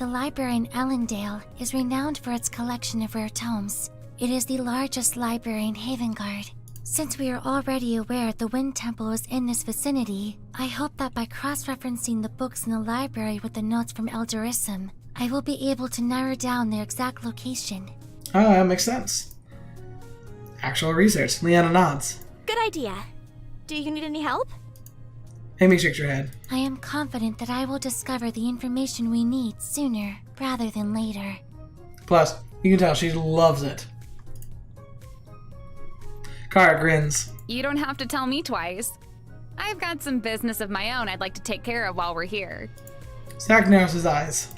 Speaker 3: The library in Elendale is renowned for its collection of rare tomes. It is the largest library in Havengard. Since we are already aware the Wind Temple is in this vicinity, I hope that by cross-referencing the books in the library with the notes from Elderism, I will be able to narrow down their exact location.
Speaker 1: Oh, that makes sense. Actual research. Leanna nods.
Speaker 4: Good idea. Do you need any help?
Speaker 1: Amy shakes her head.
Speaker 3: I am confident that I will discover the information we need sooner rather than later.
Speaker 1: Plus, you can tell she loves it. Kara grins.
Speaker 2: You don't have to tell me twice. I've got some business of my own I'd like to take care of while we're here.
Speaker 1: Zack narrows his eyes.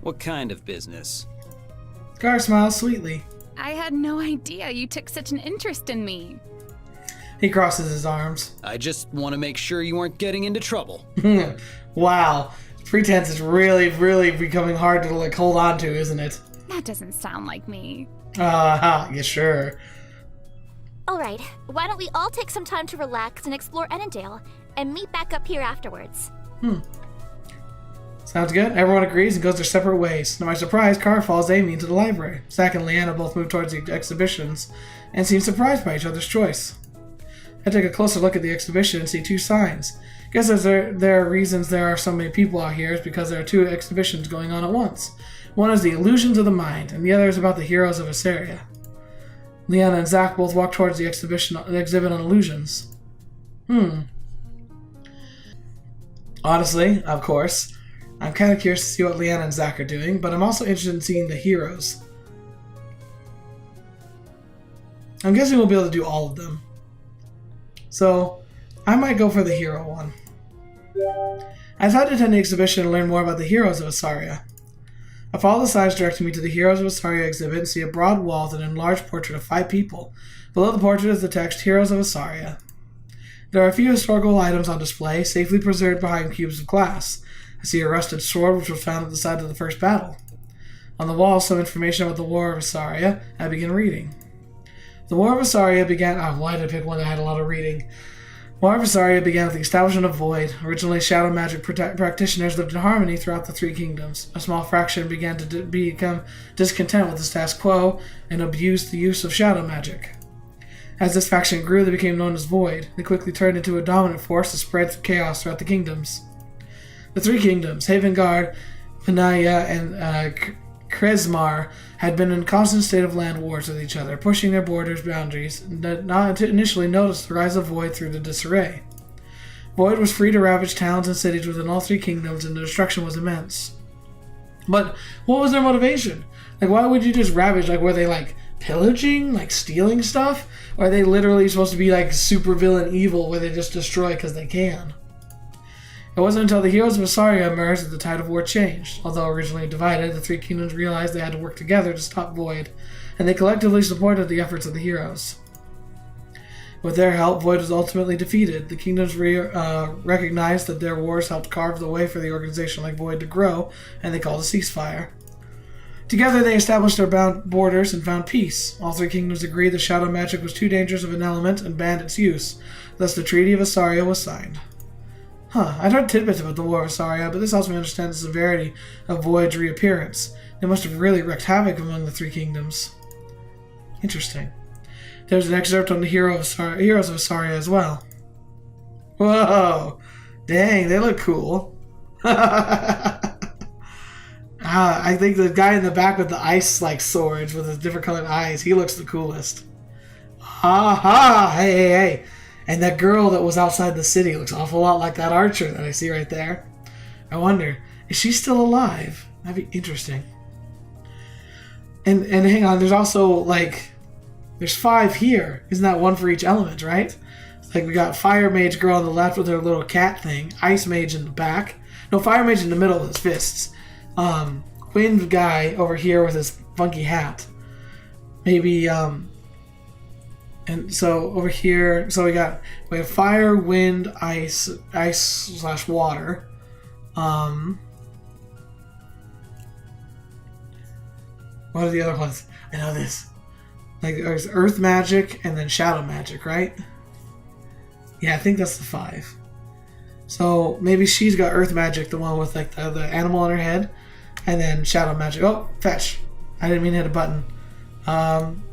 Speaker 5: What kind of business?
Speaker 1: Kara smiles sweetly.
Speaker 2: I had no idea you took such an interest in me.
Speaker 1: He crosses his arms.
Speaker 5: I just want to make sure you aren't getting into trouble.
Speaker 1: Wow. Pretense is really, really becoming hard to hold on to, isn't it?
Speaker 2: That doesn't sound like me.
Speaker 1: Yeah, sure.
Speaker 4: Alright, why don't we all take some time to relax and explore Elendale, and meet back up here afterwards?
Speaker 1: Sounds good. Everyone agrees and goes their separate ways. To my surprise, Kara follows Amy into the library. Zack and Leanna both move towards the exhibitions and seem surprised by each other's choice. I take a closer look at the exhibition and see two signs. Guess as there are reasons there are so many people out here is because there are two exhibitions going on at once. One is the Illusions of the Mind, and the other is about the heroes of ESARIA. Leanna and Zack both walk towards the exhibit on illusions. Honestly, of course, I'm kind of curious to see what Leanna and Zack are doing, but I'm also interested in seeing the heroes. I'm guessing we'll be able to do all of them. So, I might go for the hero one. I decided to attend the exhibition and learn more about the heroes of ESARIA. I follow the signs directing me to the Heroes of ESARIA exhibit and see a broad wall with an enlarged portrait of 5 people. Below the portrait is the text, Heroes of ESARIA. There are a few historical items on display, safely preserved behind cubes of glass. I see a rusted sword which was found at the site of the first battle. On the wall, some information about the War of ESARIA. I begin reading. The War of ESARIA began... why did I pick one that had a lot of reading? War of ESARIA began with the establishment of Void. Originally, shadow magic practitioners lived in harmony throughout the 3 kingdoms. A small fraction began to become discontent with the status quo and abused the use of shadow magic. As this faction grew, they became known as Void. They quickly turned into a dominant force that spread chaos throughout the kingdoms. The 3 kingdoms, Havengard, Panaya, and Kresmar, had been in constant state of land wars with each other, pushing their borders boundaries, and did not initially notice the rise of Void through the disarray. Void was free to ravage towns and cities within all 3 kingdoms, and the destruction was immense. But what was their motivation? Why would you just ravage? Were they, pillaging? Stealing stuff? Or are they literally supposed to be, super villain evil where they just destroy because they can? It wasn't until the Heroes of ESARIA emerged that the tide of war changed. Although originally divided, the 3 kingdoms realized they had to work together to stop Void, and they collectively supported the efforts of the heroes. With their help, Void was ultimately defeated. The kingdoms recognized that their wars helped carve the way for the organization like Void to grow, and they called a ceasefire. Together they established their bound borders and found peace. All 3 kingdoms agreed that shadow magic was too dangerous of an element and banned its use. Thus the Treaty of ESARIA was signed. I'd heard tidbits about the War of ESARIA, but this helps me understand the severity of Void's reappearance. They must have really wreaked havoc among the 3 kingdoms. Interesting. There's an excerpt on the Heroes of ESARIA as well. Whoa! Dang, they look cool. I think the guy in the back with the ice swords with his different colored eyes, he looks the coolest. Hey. And that girl that was outside the city looks an awful lot like that archer that I see right there. I wonder, is she still alive? That'd be interesting. And hang on, there's also there's 5 here. Isn't that 1 for each element, right? We got Fire Mage girl on the left with her little cat thing. Ice Mage in the back. No, Fire Mage in the middle with his fists. Wind guy over here with his funky hat. Maybe, and so over here, so we have fire, wind, ice / water. What are the other ones? I know this. There's earth magic and then shadow magic, right? Yeah, I think that's the 5. So maybe she's got earth magic, the one with the animal on her head. And then shadow magic. Oh, fetch. I didn't mean to hit a button.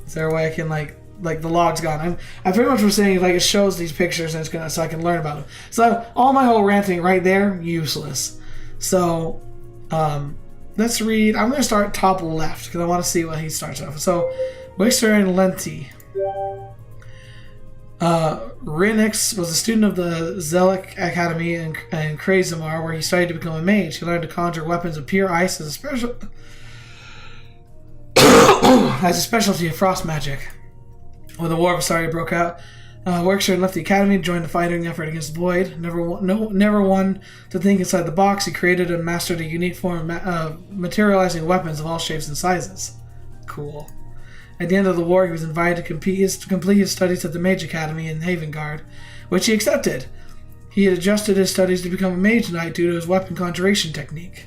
Speaker 1: Is there a way I can like the log's gone? I pretty much was saying like it shows these pictures and it's gonna so I can learn about them. So all my whole ranting right there, useless. So let's read. I'm gonna start top left because I want to see what he starts off. So Wixer and Lenti. Rinix was a student of the Zellic Academy in Krazimar, where he studied to become a mage. He learned to conjure weapons of pure ice as a special as a specialty of frost magic. When the War of ESARIA broke out, Wixer left the academy to join the fighting effort against the Void. Never one to think inside the box, he created and mastered a unique form of materializing weapons of all shapes and sizes. Cool. At the end of the war, he was invited to complete his studies at the Mage Academy in Havengard, which he accepted. He had adjusted his studies to become a Mage Knight due to his weapon conjuration technique.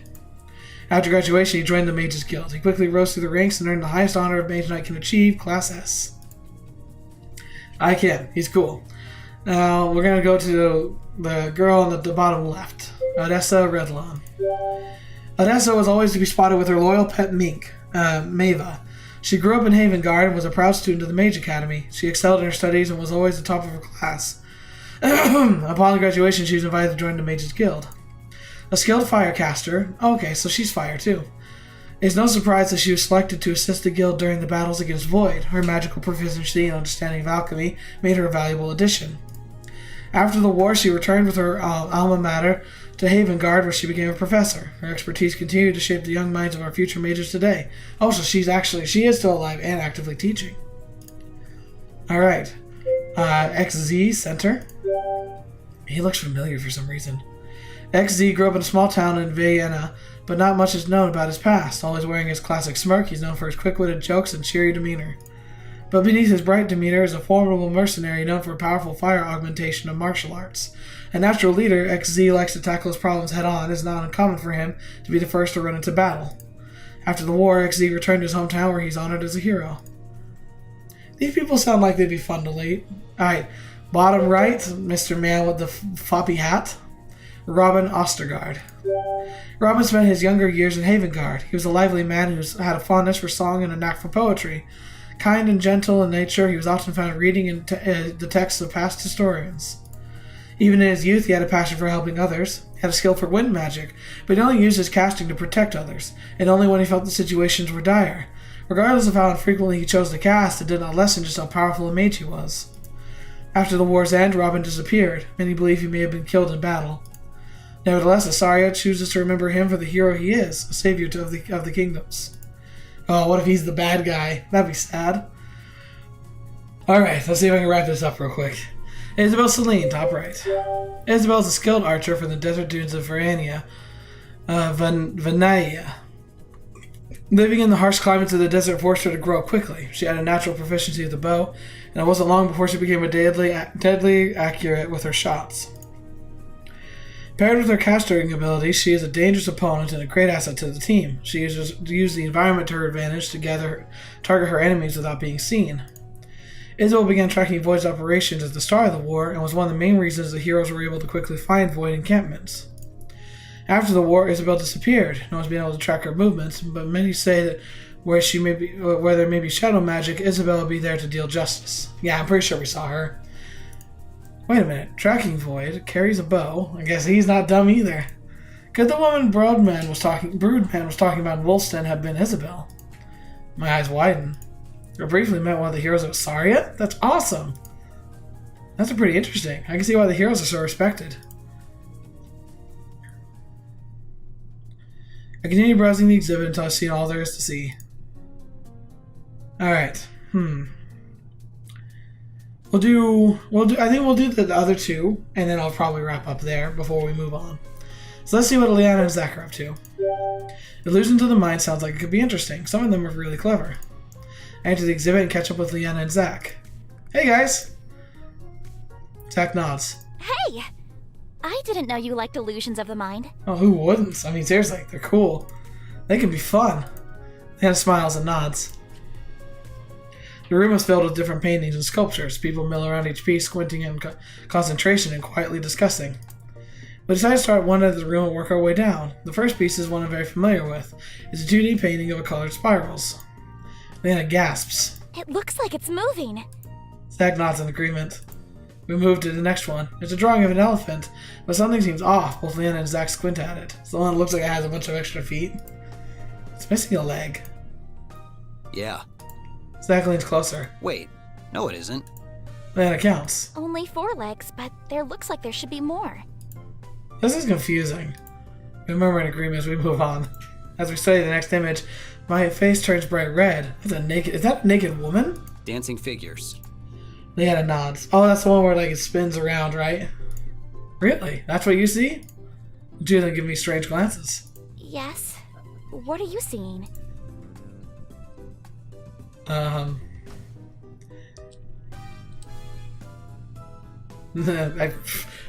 Speaker 1: After graduation, he joined the Mages Guild. He quickly rose through the ranks and earned the highest honor a Mage Knight can achieve, Class S. I can. He's cool. Now, we're going to go to the girl on the bottom left, Odessa Redlawn. Odessa was always to be spotted with her loyal pet mink, Maeva. She grew up in Havengard and was a proud student of the Mage Academy. She excelled in her studies and was always the top of her class. Upon graduation, she was invited to join the Mages Guild. A skilled firecaster, okay, so she's fire too. It's no surprise that she was selected to assist the guild during the battles against Void. Her magical proficiency and understanding of alchemy made her a valuable addition. After the war, she returned with her alma mater to Havengard, where she became a professor. Her expertise continued to shape the young minds of our future mages today. Oh, so she is still alive and actively teaching. Alright. XZ Center. He looks familiar for some reason. XZ grew up in a small town in Vienna, but not much is known about his past. Always wearing his classic smirk, he's known for his quick-witted jokes and cheery demeanor. But beneath his bright demeanor is a formidable mercenary known for powerful fire augmentation of martial arts. A natural leader, XZ likes to tackle his problems head-on. It is not uncommon for him to be the first to run into battle. After the war, XZ returned to his hometown where he's honored as a hero. These people sound like they'd be fun to lead. Alright, bottom right, Mr. Man with the floppy hat. Robin Ostergaard. Robin spent his younger years in Havengard. He was a lively man who had a fondness for song and a knack for poetry. Kind and gentle in nature, he was often found reading in the texts of past historians. Even in his youth, he had a passion for helping others. He had a skill for wind magic, but he only used his casting to protect others, and only when he felt the situations were dire. Regardless of how infrequently he chose to cast, it did not lessen just how powerful a mage he was. After the war's end, Robin disappeared. Many believe he may have been killed in battle. Nevertheless, ESARIA chooses to remember him for the hero he is, a savior of the kingdoms. Oh, what if he's the bad guy? That'd be sad. Alright, let's see if I can wrap this up real quick. Isabel Celine, top right. Isabel is a skilled archer from the desert dunes of Verania, Vanaya. Living in the harsh climates of the desert forced her to grow up quickly. She had a natural proficiency with the bow, and it wasn't long before she became deadly accurate with her shots. Paired with her casting ability, she is a dangerous opponent and a great asset to the team. She uses the environment to her advantage to target her enemies without being seen. Isabel began tracking Void's operations at the start of the war and was one of the main reasons the heroes were able to quickly find Void encampments. After the war, Isabel disappeared. No one's been able to track her movements, but many say that where there may be shadow magic, Isabel will be there to deal justice. Yeah, I'm pretty sure we saw her. Wait a minute. Tracking Void carries a bow. I guess he's not dumb either. Could the woman Broodman was talking about in Wolfsden have been Isabel? My eyes widen. I briefly met one of the heroes of ESARIA? That's awesome! That's pretty interesting. I can see why the heroes are so respected. I continue browsing the exhibit until I've seen all there is to see. Alright. I think we'll do the other two, and then I'll probably wrap up there before we move on. So let's see what Leanna and Zack are up to. Illusions of the Mind sounds like it could be interesting. Some of them are really clever. I enter the exhibit and catch up with Leanna and Zack. Hey guys! Zack nods.
Speaker 4: Hey! I didn't know you liked illusions of the mind.
Speaker 1: Oh, who wouldn't? I mean, seriously, they're cool. They can be fun. Leanna smiles and nods. The room is filled with different paintings and sculptures. People mill around each piece, squinting in concentration and quietly discussing. We decided to start one end of the room and work our way down. The first piece is one I'm very familiar with. It's a 2D painting of a colored spirals. Leanna gasps.
Speaker 4: It looks like it's moving.
Speaker 1: Zack nods in agreement. We move to the next one. It's a drawing of an elephant, but something seems off. Both Leanna and Zack squint at it. It's the one that looks like it has a bunch of extra feet. It's missing a leg.
Speaker 5: Yeah.
Speaker 1: Zack leans closer.
Speaker 5: Wait. No, it isn't.
Speaker 1: Leanna counts.
Speaker 4: Only 4 legs, but there looks like there should be more.
Speaker 1: This is confusing. We murmur in agreement as we move on. As we study the next image, my face turns bright red. Is that a naked woman?
Speaker 5: Dancing figures.
Speaker 1: Leanna nods. Oh, that's the one where like it spins around, right? Really? That's what you see? The two of them give me strange glances.
Speaker 4: Yes. What are you seeing?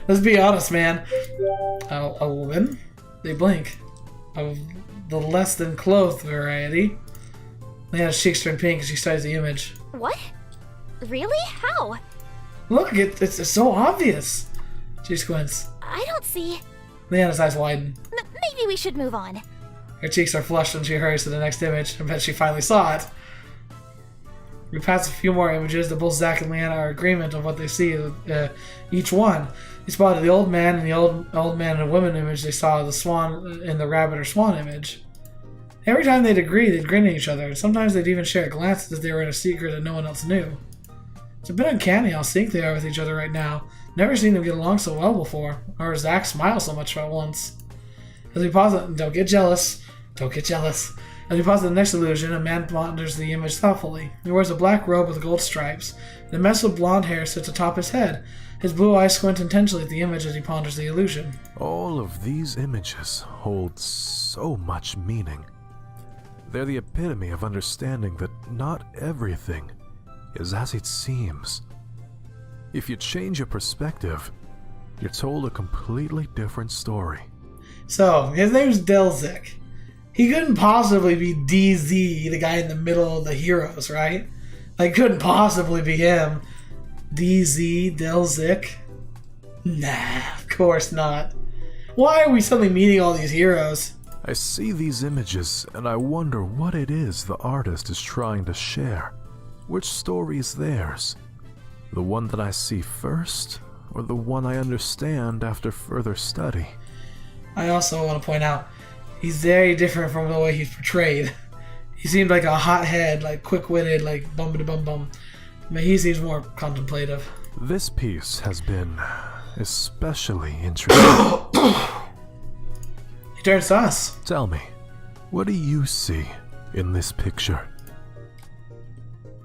Speaker 1: Let's be honest, man. A woman? They blink. Of the less than clothed variety. Leanna's cheeks turn pink as she studies the image.
Speaker 4: What? Really? How?
Speaker 1: Look, it's so obvious. She squints.
Speaker 4: I don't see.
Speaker 1: Leanna's eyes widen.
Speaker 4: Maybe we should move on.
Speaker 1: Her cheeks are flushed when she hurries to the next image. I bet she finally saw it. We pass a few more images that both Zack and Leanna are in agreement of what they see each one. They spotted the old man and the old man and woman image. They saw the swan in the rabbit or swan image. Every time they'd agree, they'd grin at each other, and sometimes they'd even share glances as they were in a secret that no one else knew. It's a bit uncanny how synced they are with each other right now. Never seen them get along so well before, or Zack smile so much at once. As we pause it, don't get jealous. Don't get jealous. As we pause the next illusion, a man ponders the image thoughtfully. He wears a black robe with gold stripes, and a mess of blonde hair sits atop his head. His blue eyes squint intentionally at the image as he ponders the illusion.
Speaker 6: All of these images hold so much meaning. They're the epitome of understanding that not everything is as it seems. If you change your perspective, you're told a completely different story.
Speaker 1: So, his name's Delzik. He couldn't possibly be DZ, the guy in the middle of the heroes, right? Like, couldn't possibly be him. DZ, Delzik? Nah, of course not. Why are we suddenly meeting all these heroes?
Speaker 6: I see these images and I wonder what it is the artist is trying to share. Which story is theirs? The one that I see first, or the one I understand after further study?
Speaker 1: I also want to point out, he's very different from the way he's portrayed. He seemed like a hothead, like quick-witted, like bum-ba-dum-bum. But he seems more contemplative.
Speaker 6: This piece has been especially interesting.
Speaker 1: He turns to us.
Speaker 6: Tell me, what do you see in this picture?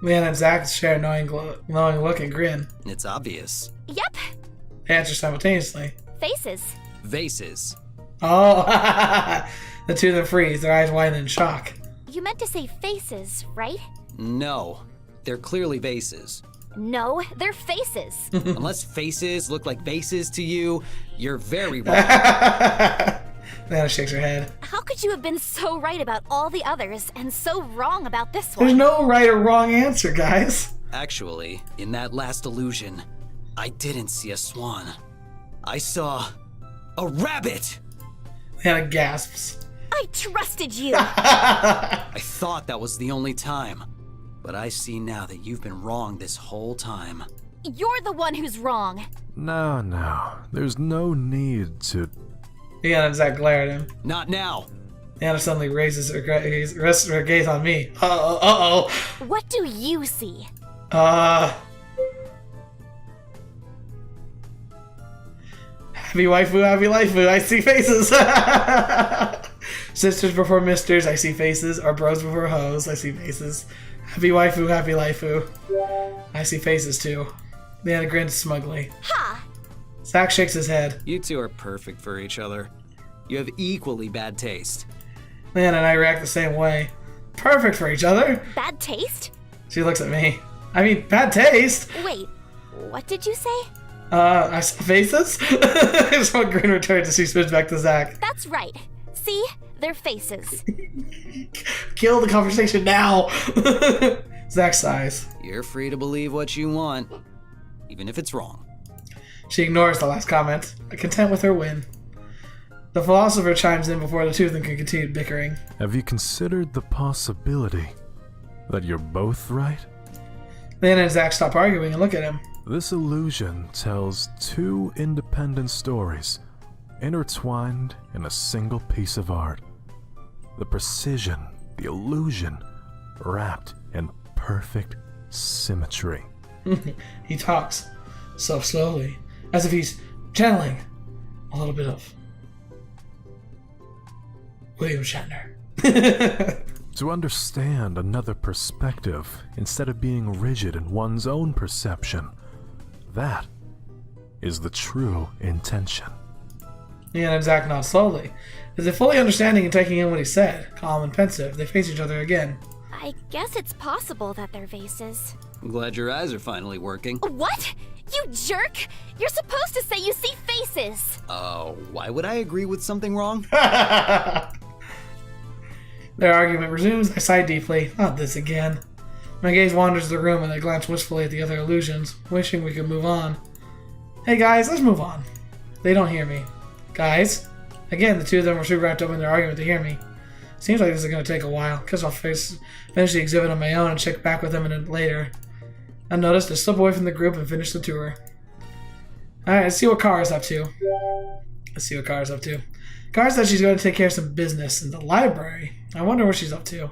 Speaker 1: Leanna and Zack share a knowing look and grin.
Speaker 5: It's obvious.
Speaker 4: Yep.
Speaker 1: They answer simultaneously.
Speaker 4: Faces.
Speaker 5: Vases.
Speaker 1: Oh, the two of them freeze, their eyes widen in shock.
Speaker 4: You meant to say faces, right?
Speaker 5: No. They're clearly vases.
Speaker 4: No, they're faces.
Speaker 5: Unless faces look like vases to you, you're very wrong.
Speaker 1: Leanna shakes her head.
Speaker 4: How could you have been so right about all the others and so wrong about this one?
Speaker 1: There's no right or wrong answer, guys.
Speaker 5: Actually, in that last illusion, I didn't see a swan. I saw a rabbit!
Speaker 1: Leanna gasps.
Speaker 4: I trusted you.
Speaker 5: I thought that was the only time. But I see now that you've been wrong this whole time.
Speaker 4: You're the one who's wrong.
Speaker 6: No. There's no need to...
Speaker 1: Leanna and Zack glare at him.
Speaker 5: Not now.
Speaker 1: Leanna suddenly raises rests her gaze on me. Uh-oh.
Speaker 4: What do you see?
Speaker 1: Happy waifu, happy lifeu. I see faces. Sisters before misters, I see faces. Or bros before hoes, I see faces. Happy waifu, happy lifeu. I see faces too. Leanna grins smugly.
Speaker 4: Ha!
Speaker 1: Zack shakes his head.
Speaker 5: You two are perfect for each other. You have equally bad taste.
Speaker 1: Leanna and I react the same way. Perfect for each other.
Speaker 4: Bad taste?
Speaker 1: She looks at me. I mean, bad taste.
Speaker 4: Wait, what did you say?
Speaker 1: I saw faces? I just want grin returns as she spins back to Zack.
Speaker 4: That's right. See? They're faces.
Speaker 1: Kill the conversation now. Zack sighs.
Speaker 5: You're free to believe what you want, even if it's wrong.
Speaker 1: She ignores the last comment, content with her win. The philosopher chimes in before the two of them can continue bickering.
Speaker 6: Have you considered the possibility that you're both right?
Speaker 1: Leanna and Zack stop arguing and look at him.
Speaker 6: This illusion tells two independent stories, intertwined in a single piece of art. The precision, the illusion, wrapped in perfect symmetry.
Speaker 1: He talks so slowly, as if he's channeling a little bit of William Shatner.
Speaker 6: To understand another perspective instead of being rigid in one's own perception, that is the true intention.
Speaker 1: Leanna and Zack nod slowly, as if fully understanding and taking in what he said. Calm and pensive, they face each other again.
Speaker 4: I guess it's possible that they're vases.
Speaker 5: I'm glad your eyes are finally working.
Speaker 4: What? You jerk! You're supposed to say you see faces!
Speaker 5: Why would I agree with something wrong?
Speaker 1: Their argument resumes. I sigh deeply. Not this again. My gaze wanders the room and I glance wistfully at the other illusions, wishing we could move on. Hey guys, let's move on. They don't hear me. Guys? Again, the two of them were too wrapped up in their argument to hear me. Seems like this is going to take a while. Guess I'll finish the exhibit on my own and check back with them later. Unnoticed, I slip away from the group and finish the tour. Alright, let's see what Kara's up to. Kara said she's going to take care of some business in the library. I wonder what she's up to.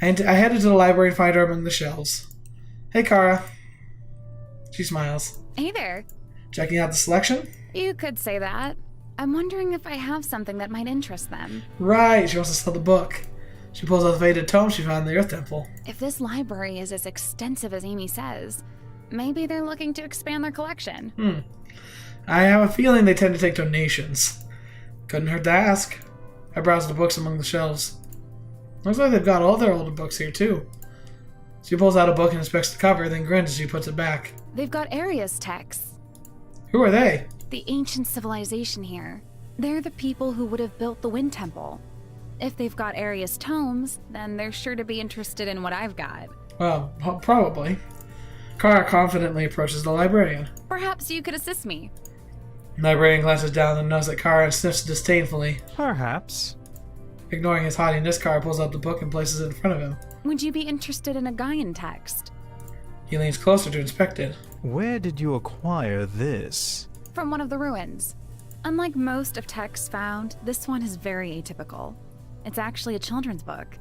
Speaker 1: I headed to the library and find her among the shelves. Hey, Kara. She smiles.
Speaker 2: Hey there.
Speaker 1: Checking out the selection?
Speaker 2: You could say that. I'm wondering if I have something that might interest them.
Speaker 1: Right, she wants to sell the book. She pulls out the faded tome she found in the Earth Temple.
Speaker 2: If this library is as extensive as Amy says, maybe they're looking to expand their collection.
Speaker 1: I have a feeling they tend to take donations. Couldn't hurt to ask. I browsed the books among the shelves. Looks like they've got all their older books here, too. She pulls out a book and inspects the cover, then grins as she puts it back.
Speaker 2: They've got Aria's texts.
Speaker 1: Who are they?
Speaker 2: The ancient civilization here. They're the people who would have built the Wind Temple. If they've got Aria's tomes, then they're sure to be interested in what I've got.
Speaker 1: Well, probably. Kara confidently approaches the librarian.
Speaker 2: Perhaps you could assist me.
Speaker 1: The librarian glances down and knows that Kara and sniffs disdainfully.
Speaker 7: Perhaps.
Speaker 1: Ignoring his haughtiness, Kara pulls out the book and places it in front of him.
Speaker 2: Would you be interested in a Gaian text?
Speaker 1: He leans closer to inspect it.
Speaker 7: Where did you acquire this?
Speaker 2: From one of the ruins. Unlike most of texts found, this one is very atypical. It's actually a children's book.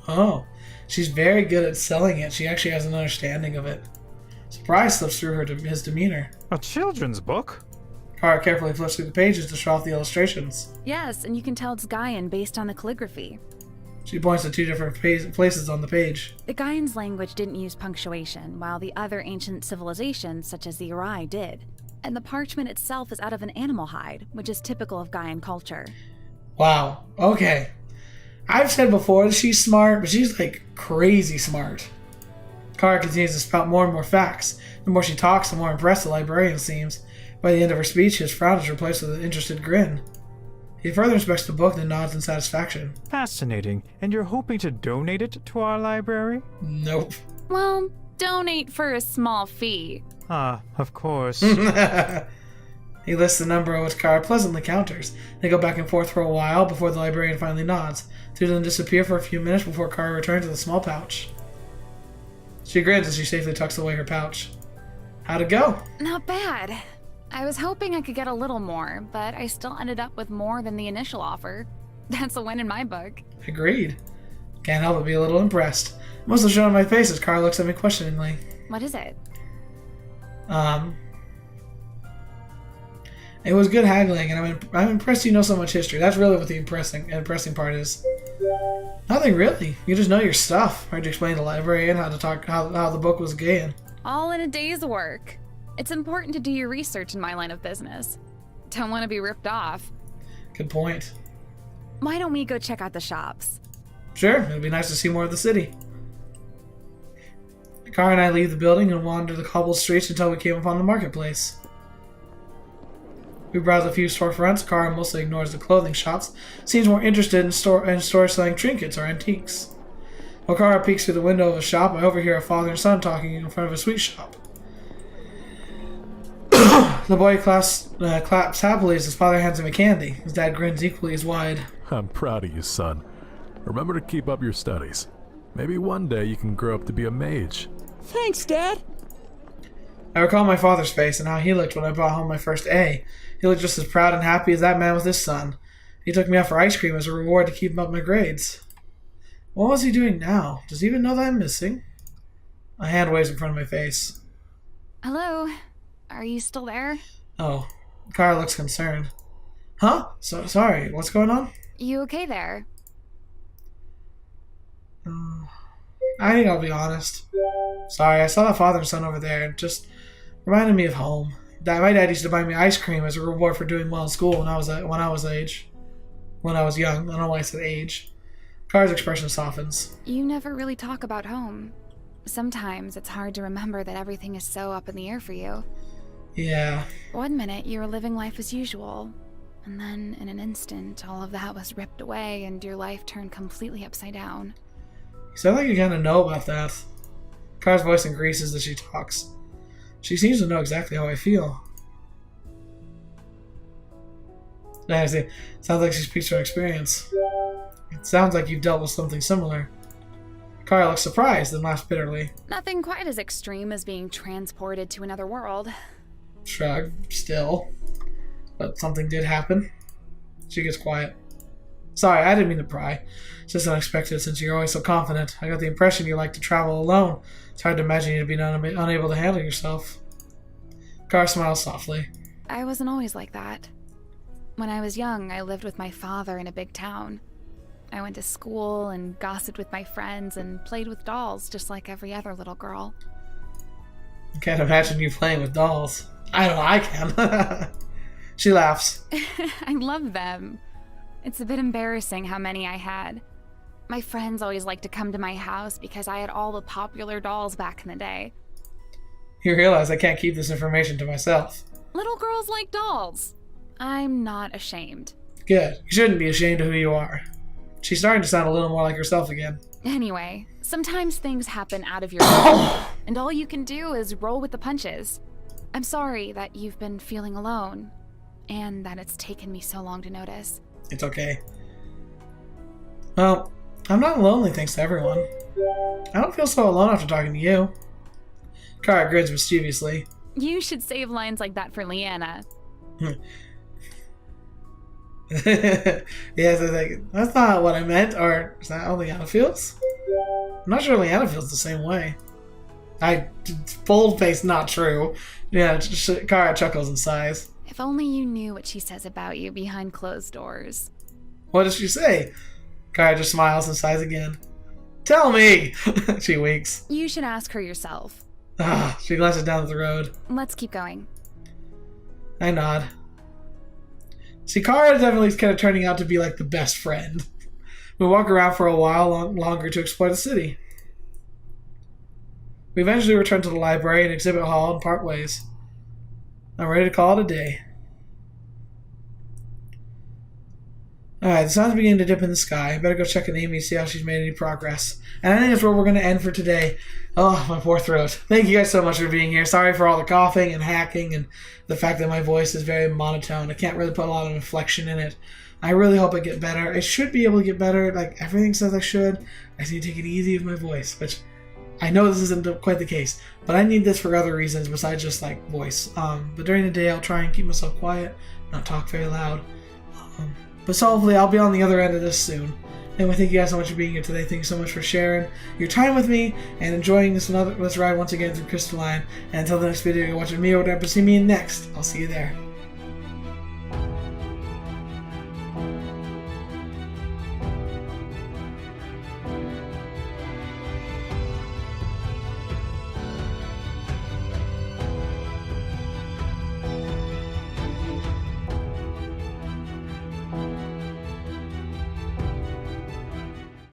Speaker 1: Oh, she's very good at selling it. She actually has an understanding of it. Surprise slips through his demeanor.
Speaker 7: A children's book?
Speaker 1: Kara carefully flips through the pages to show off the illustrations.
Speaker 2: Yes, and you can tell it's Gaian based on the calligraphy.
Speaker 1: She points to two different places on the page.
Speaker 2: The Gaian's language didn't use punctuation, while the other ancient civilizations, such as the Uri, did. And the parchment itself is out of an animal hide, which is typical of Gaian culture.
Speaker 1: Wow, okay. I've said before that she's smart, but she's like crazy smart. Kara continues to spout more and more facts. The more she talks, the more impressed the librarian seems. By the end of her speech, his frown is replaced with an interested grin. He further inspects the book and nods in satisfaction.
Speaker 7: Fascinating. And you're hoping to donate it to our library?
Speaker 1: Nope.
Speaker 2: Well, donate for a small fee.
Speaker 7: Ah, of course.
Speaker 1: He lists the number which Kara pleasantly counters. They go back and forth for a while before the librarian finally nods. Two of them disappear for a few minutes before Kara returns to the small pouch. She grins as she safely tucks away her pouch. How'd it go?
Speaker 2: Not bad. I was hoping I could get a little more, but I still ended up with more than the initial offer. That's a win in my book.
Speaker 1: Agreed. Can't help but be a little impressed. Most of the show on my face as Kara looks at me questioningly.
Speaker 2: What is it?
Speaker 1: It was good haggling, and I'm impressed you know so much history. That's really what the impressing part is. Nothing really. You just know your stuff. Heard you explain to the librarian how the book was Gaian.
Speaker 2: All in a day's work. It's important to do your research in my line of business. Don't want to be ripped off.
Speaker 1: Good point.
Speaker 2: Why don't we go check out the shops?
Speaker 1: Sure, it'd be nice to see more of the city. Kara and I leave the building and wander the cobbled streets until we came upon the marketplace. We browse a few storefronts. Kara mostly ignores the clothing shops. Seems more interested in stores selling trinkets or antiques. While Kara peeks through the window of a shop, I overhear a father and son talking in front of a sweet shop. The boy claps happily as his father hands him a candy. His dad grins equally as wide.
Speaker 6: I'm proud of you, son. Remember to keep up your studies. Maybe one day you can grow up to be a mage.
Speaker 8: Thanks, Dad.
Speaker 1: I recall my father's face and how he looked when I brought home my first A. He looked just as proud and happy as that man with his son. He took me out for ice cream as a reward to keep up my grades. What was he doing now? Does he even know that I'm missing? A hand waves in front of my face.
Speaker 2: Hello? Are you still there?
Speaker 1: Oh, Kara looks concerned. Huh? Sorry, what's going on?
Speaker 2: You okay there?
Speaker 1: I think I'll be honest. Sorry, I saw that father and son over there and just reminded me of home. My dad used to buy me ice cream as a reward for doing well in school when I was young. I don't know why I said age. Kara's expression softens.
Speaker 2: You never really talk about home. Sometimes it's hard to remember that everything is so up in the air for you.
Speaker 1: Yeah.
Speaker 2: One minute you were living life as usual, and then in an instant all of that was ripped away and your life turned completely upside down.
Speaker 1: You sound like you kind of know about that. Kara's voice increases as she talks. She seems to know exactly how I feel. I see. Sounds like she speaks from experience. It sounds like you've dealt with something similar. Kara looks surprised and laughs bitterly.
Speaker 2: Nothing quite as extreme as being transported to another world.
Speaker 1: Shrug, still. But something did happen. She gets quiet. Sorry, I didn't mean to pry. It's just unexpected since you're always so confident. I got the impression you like to travel alone. It's hard to imagine you to be unable to handle yourself. Kara smiles softly.
Speaker 2: I wasn't always like that. When I was young, I lived with my father in a big town. I went to school and gossiped with my friends and played with dolls just like every other little girl.
Speaker 1: I can't imagine you playing with dolls. I know I can. She laughs.
Speaker 2: I love them. It's a bit embarrassing how many I had. My friends always liked to come to my house because I had all the popular dolls back in the day.
Speaker 1: You realize I can't keep this information to myself.
Speaker 2: Little girls like dolls. I'm not ashamed.
Speaker 1: Good. You shouldn't be ashamed of who you are. She's starting to sound a little more like herself again.
Speaker 2: Anyway, sometimes things happen out of your control, and all you can do is roll with the punches. I'm sorry that you've been feeling alone, and that it's taken me so long to notice.
Speaker 1: It's okay. Well, I'm not lonely thanks to everyone. I don't feel so alone after talking to you. Kara grins mischievously.
Speaker 2: You should save lines like that for Leanna.
Speaker 1: Yes, I think that's not what I meant, or is that how Leanna feels? I'm not sure Leanna feels the same way. Bold-faced, not true. Yeah, Kara chuckles and sighs.
Speaker 2: If only you knew what she says about you behind closed doors.
Speaker 1: What does she say? Kara just smiles and sighs again. Tell me! She winks.
Speaker 2: You should ask her yourself.
Speaker 1: She glances down the road.
Speaker 2: Let's keep going.
Speaker 1: I nod. See, Kara definitely is kind of turning out to be like the best friend. We walk around for a while longer to explore the city. We eventually return to the library and exhibit hall and part ways. I'm ready to call it a day. Alright, the sun's beginning to dip in the sky. I better go check on Amy to see how she's made any progress. And I think that's where we're going to end for today. Oh, my poor throat. Thank you guys so much for being here. Sorry for all the coughing and hacking and the fact that my voice is very monotone. I can't really put a lot of inflection in it. I really hope I get better. I should be able to get better. Like, everything says I should. I just need to take it easy with my voice, which I know this isn't quite the case. But I need this for other reasons besides just, like, voice. But during the day, I'll try and keep myself quiet, not talk very loud. But so hopefully I'll be on the other end of this soon. Anyway, thank you guys so much for being here today. Thank you so much for sharing your time with me and enjoying this ride once again through Crystalline. And until the next video, you're watching me or whatever, see me in next. I'll see you there.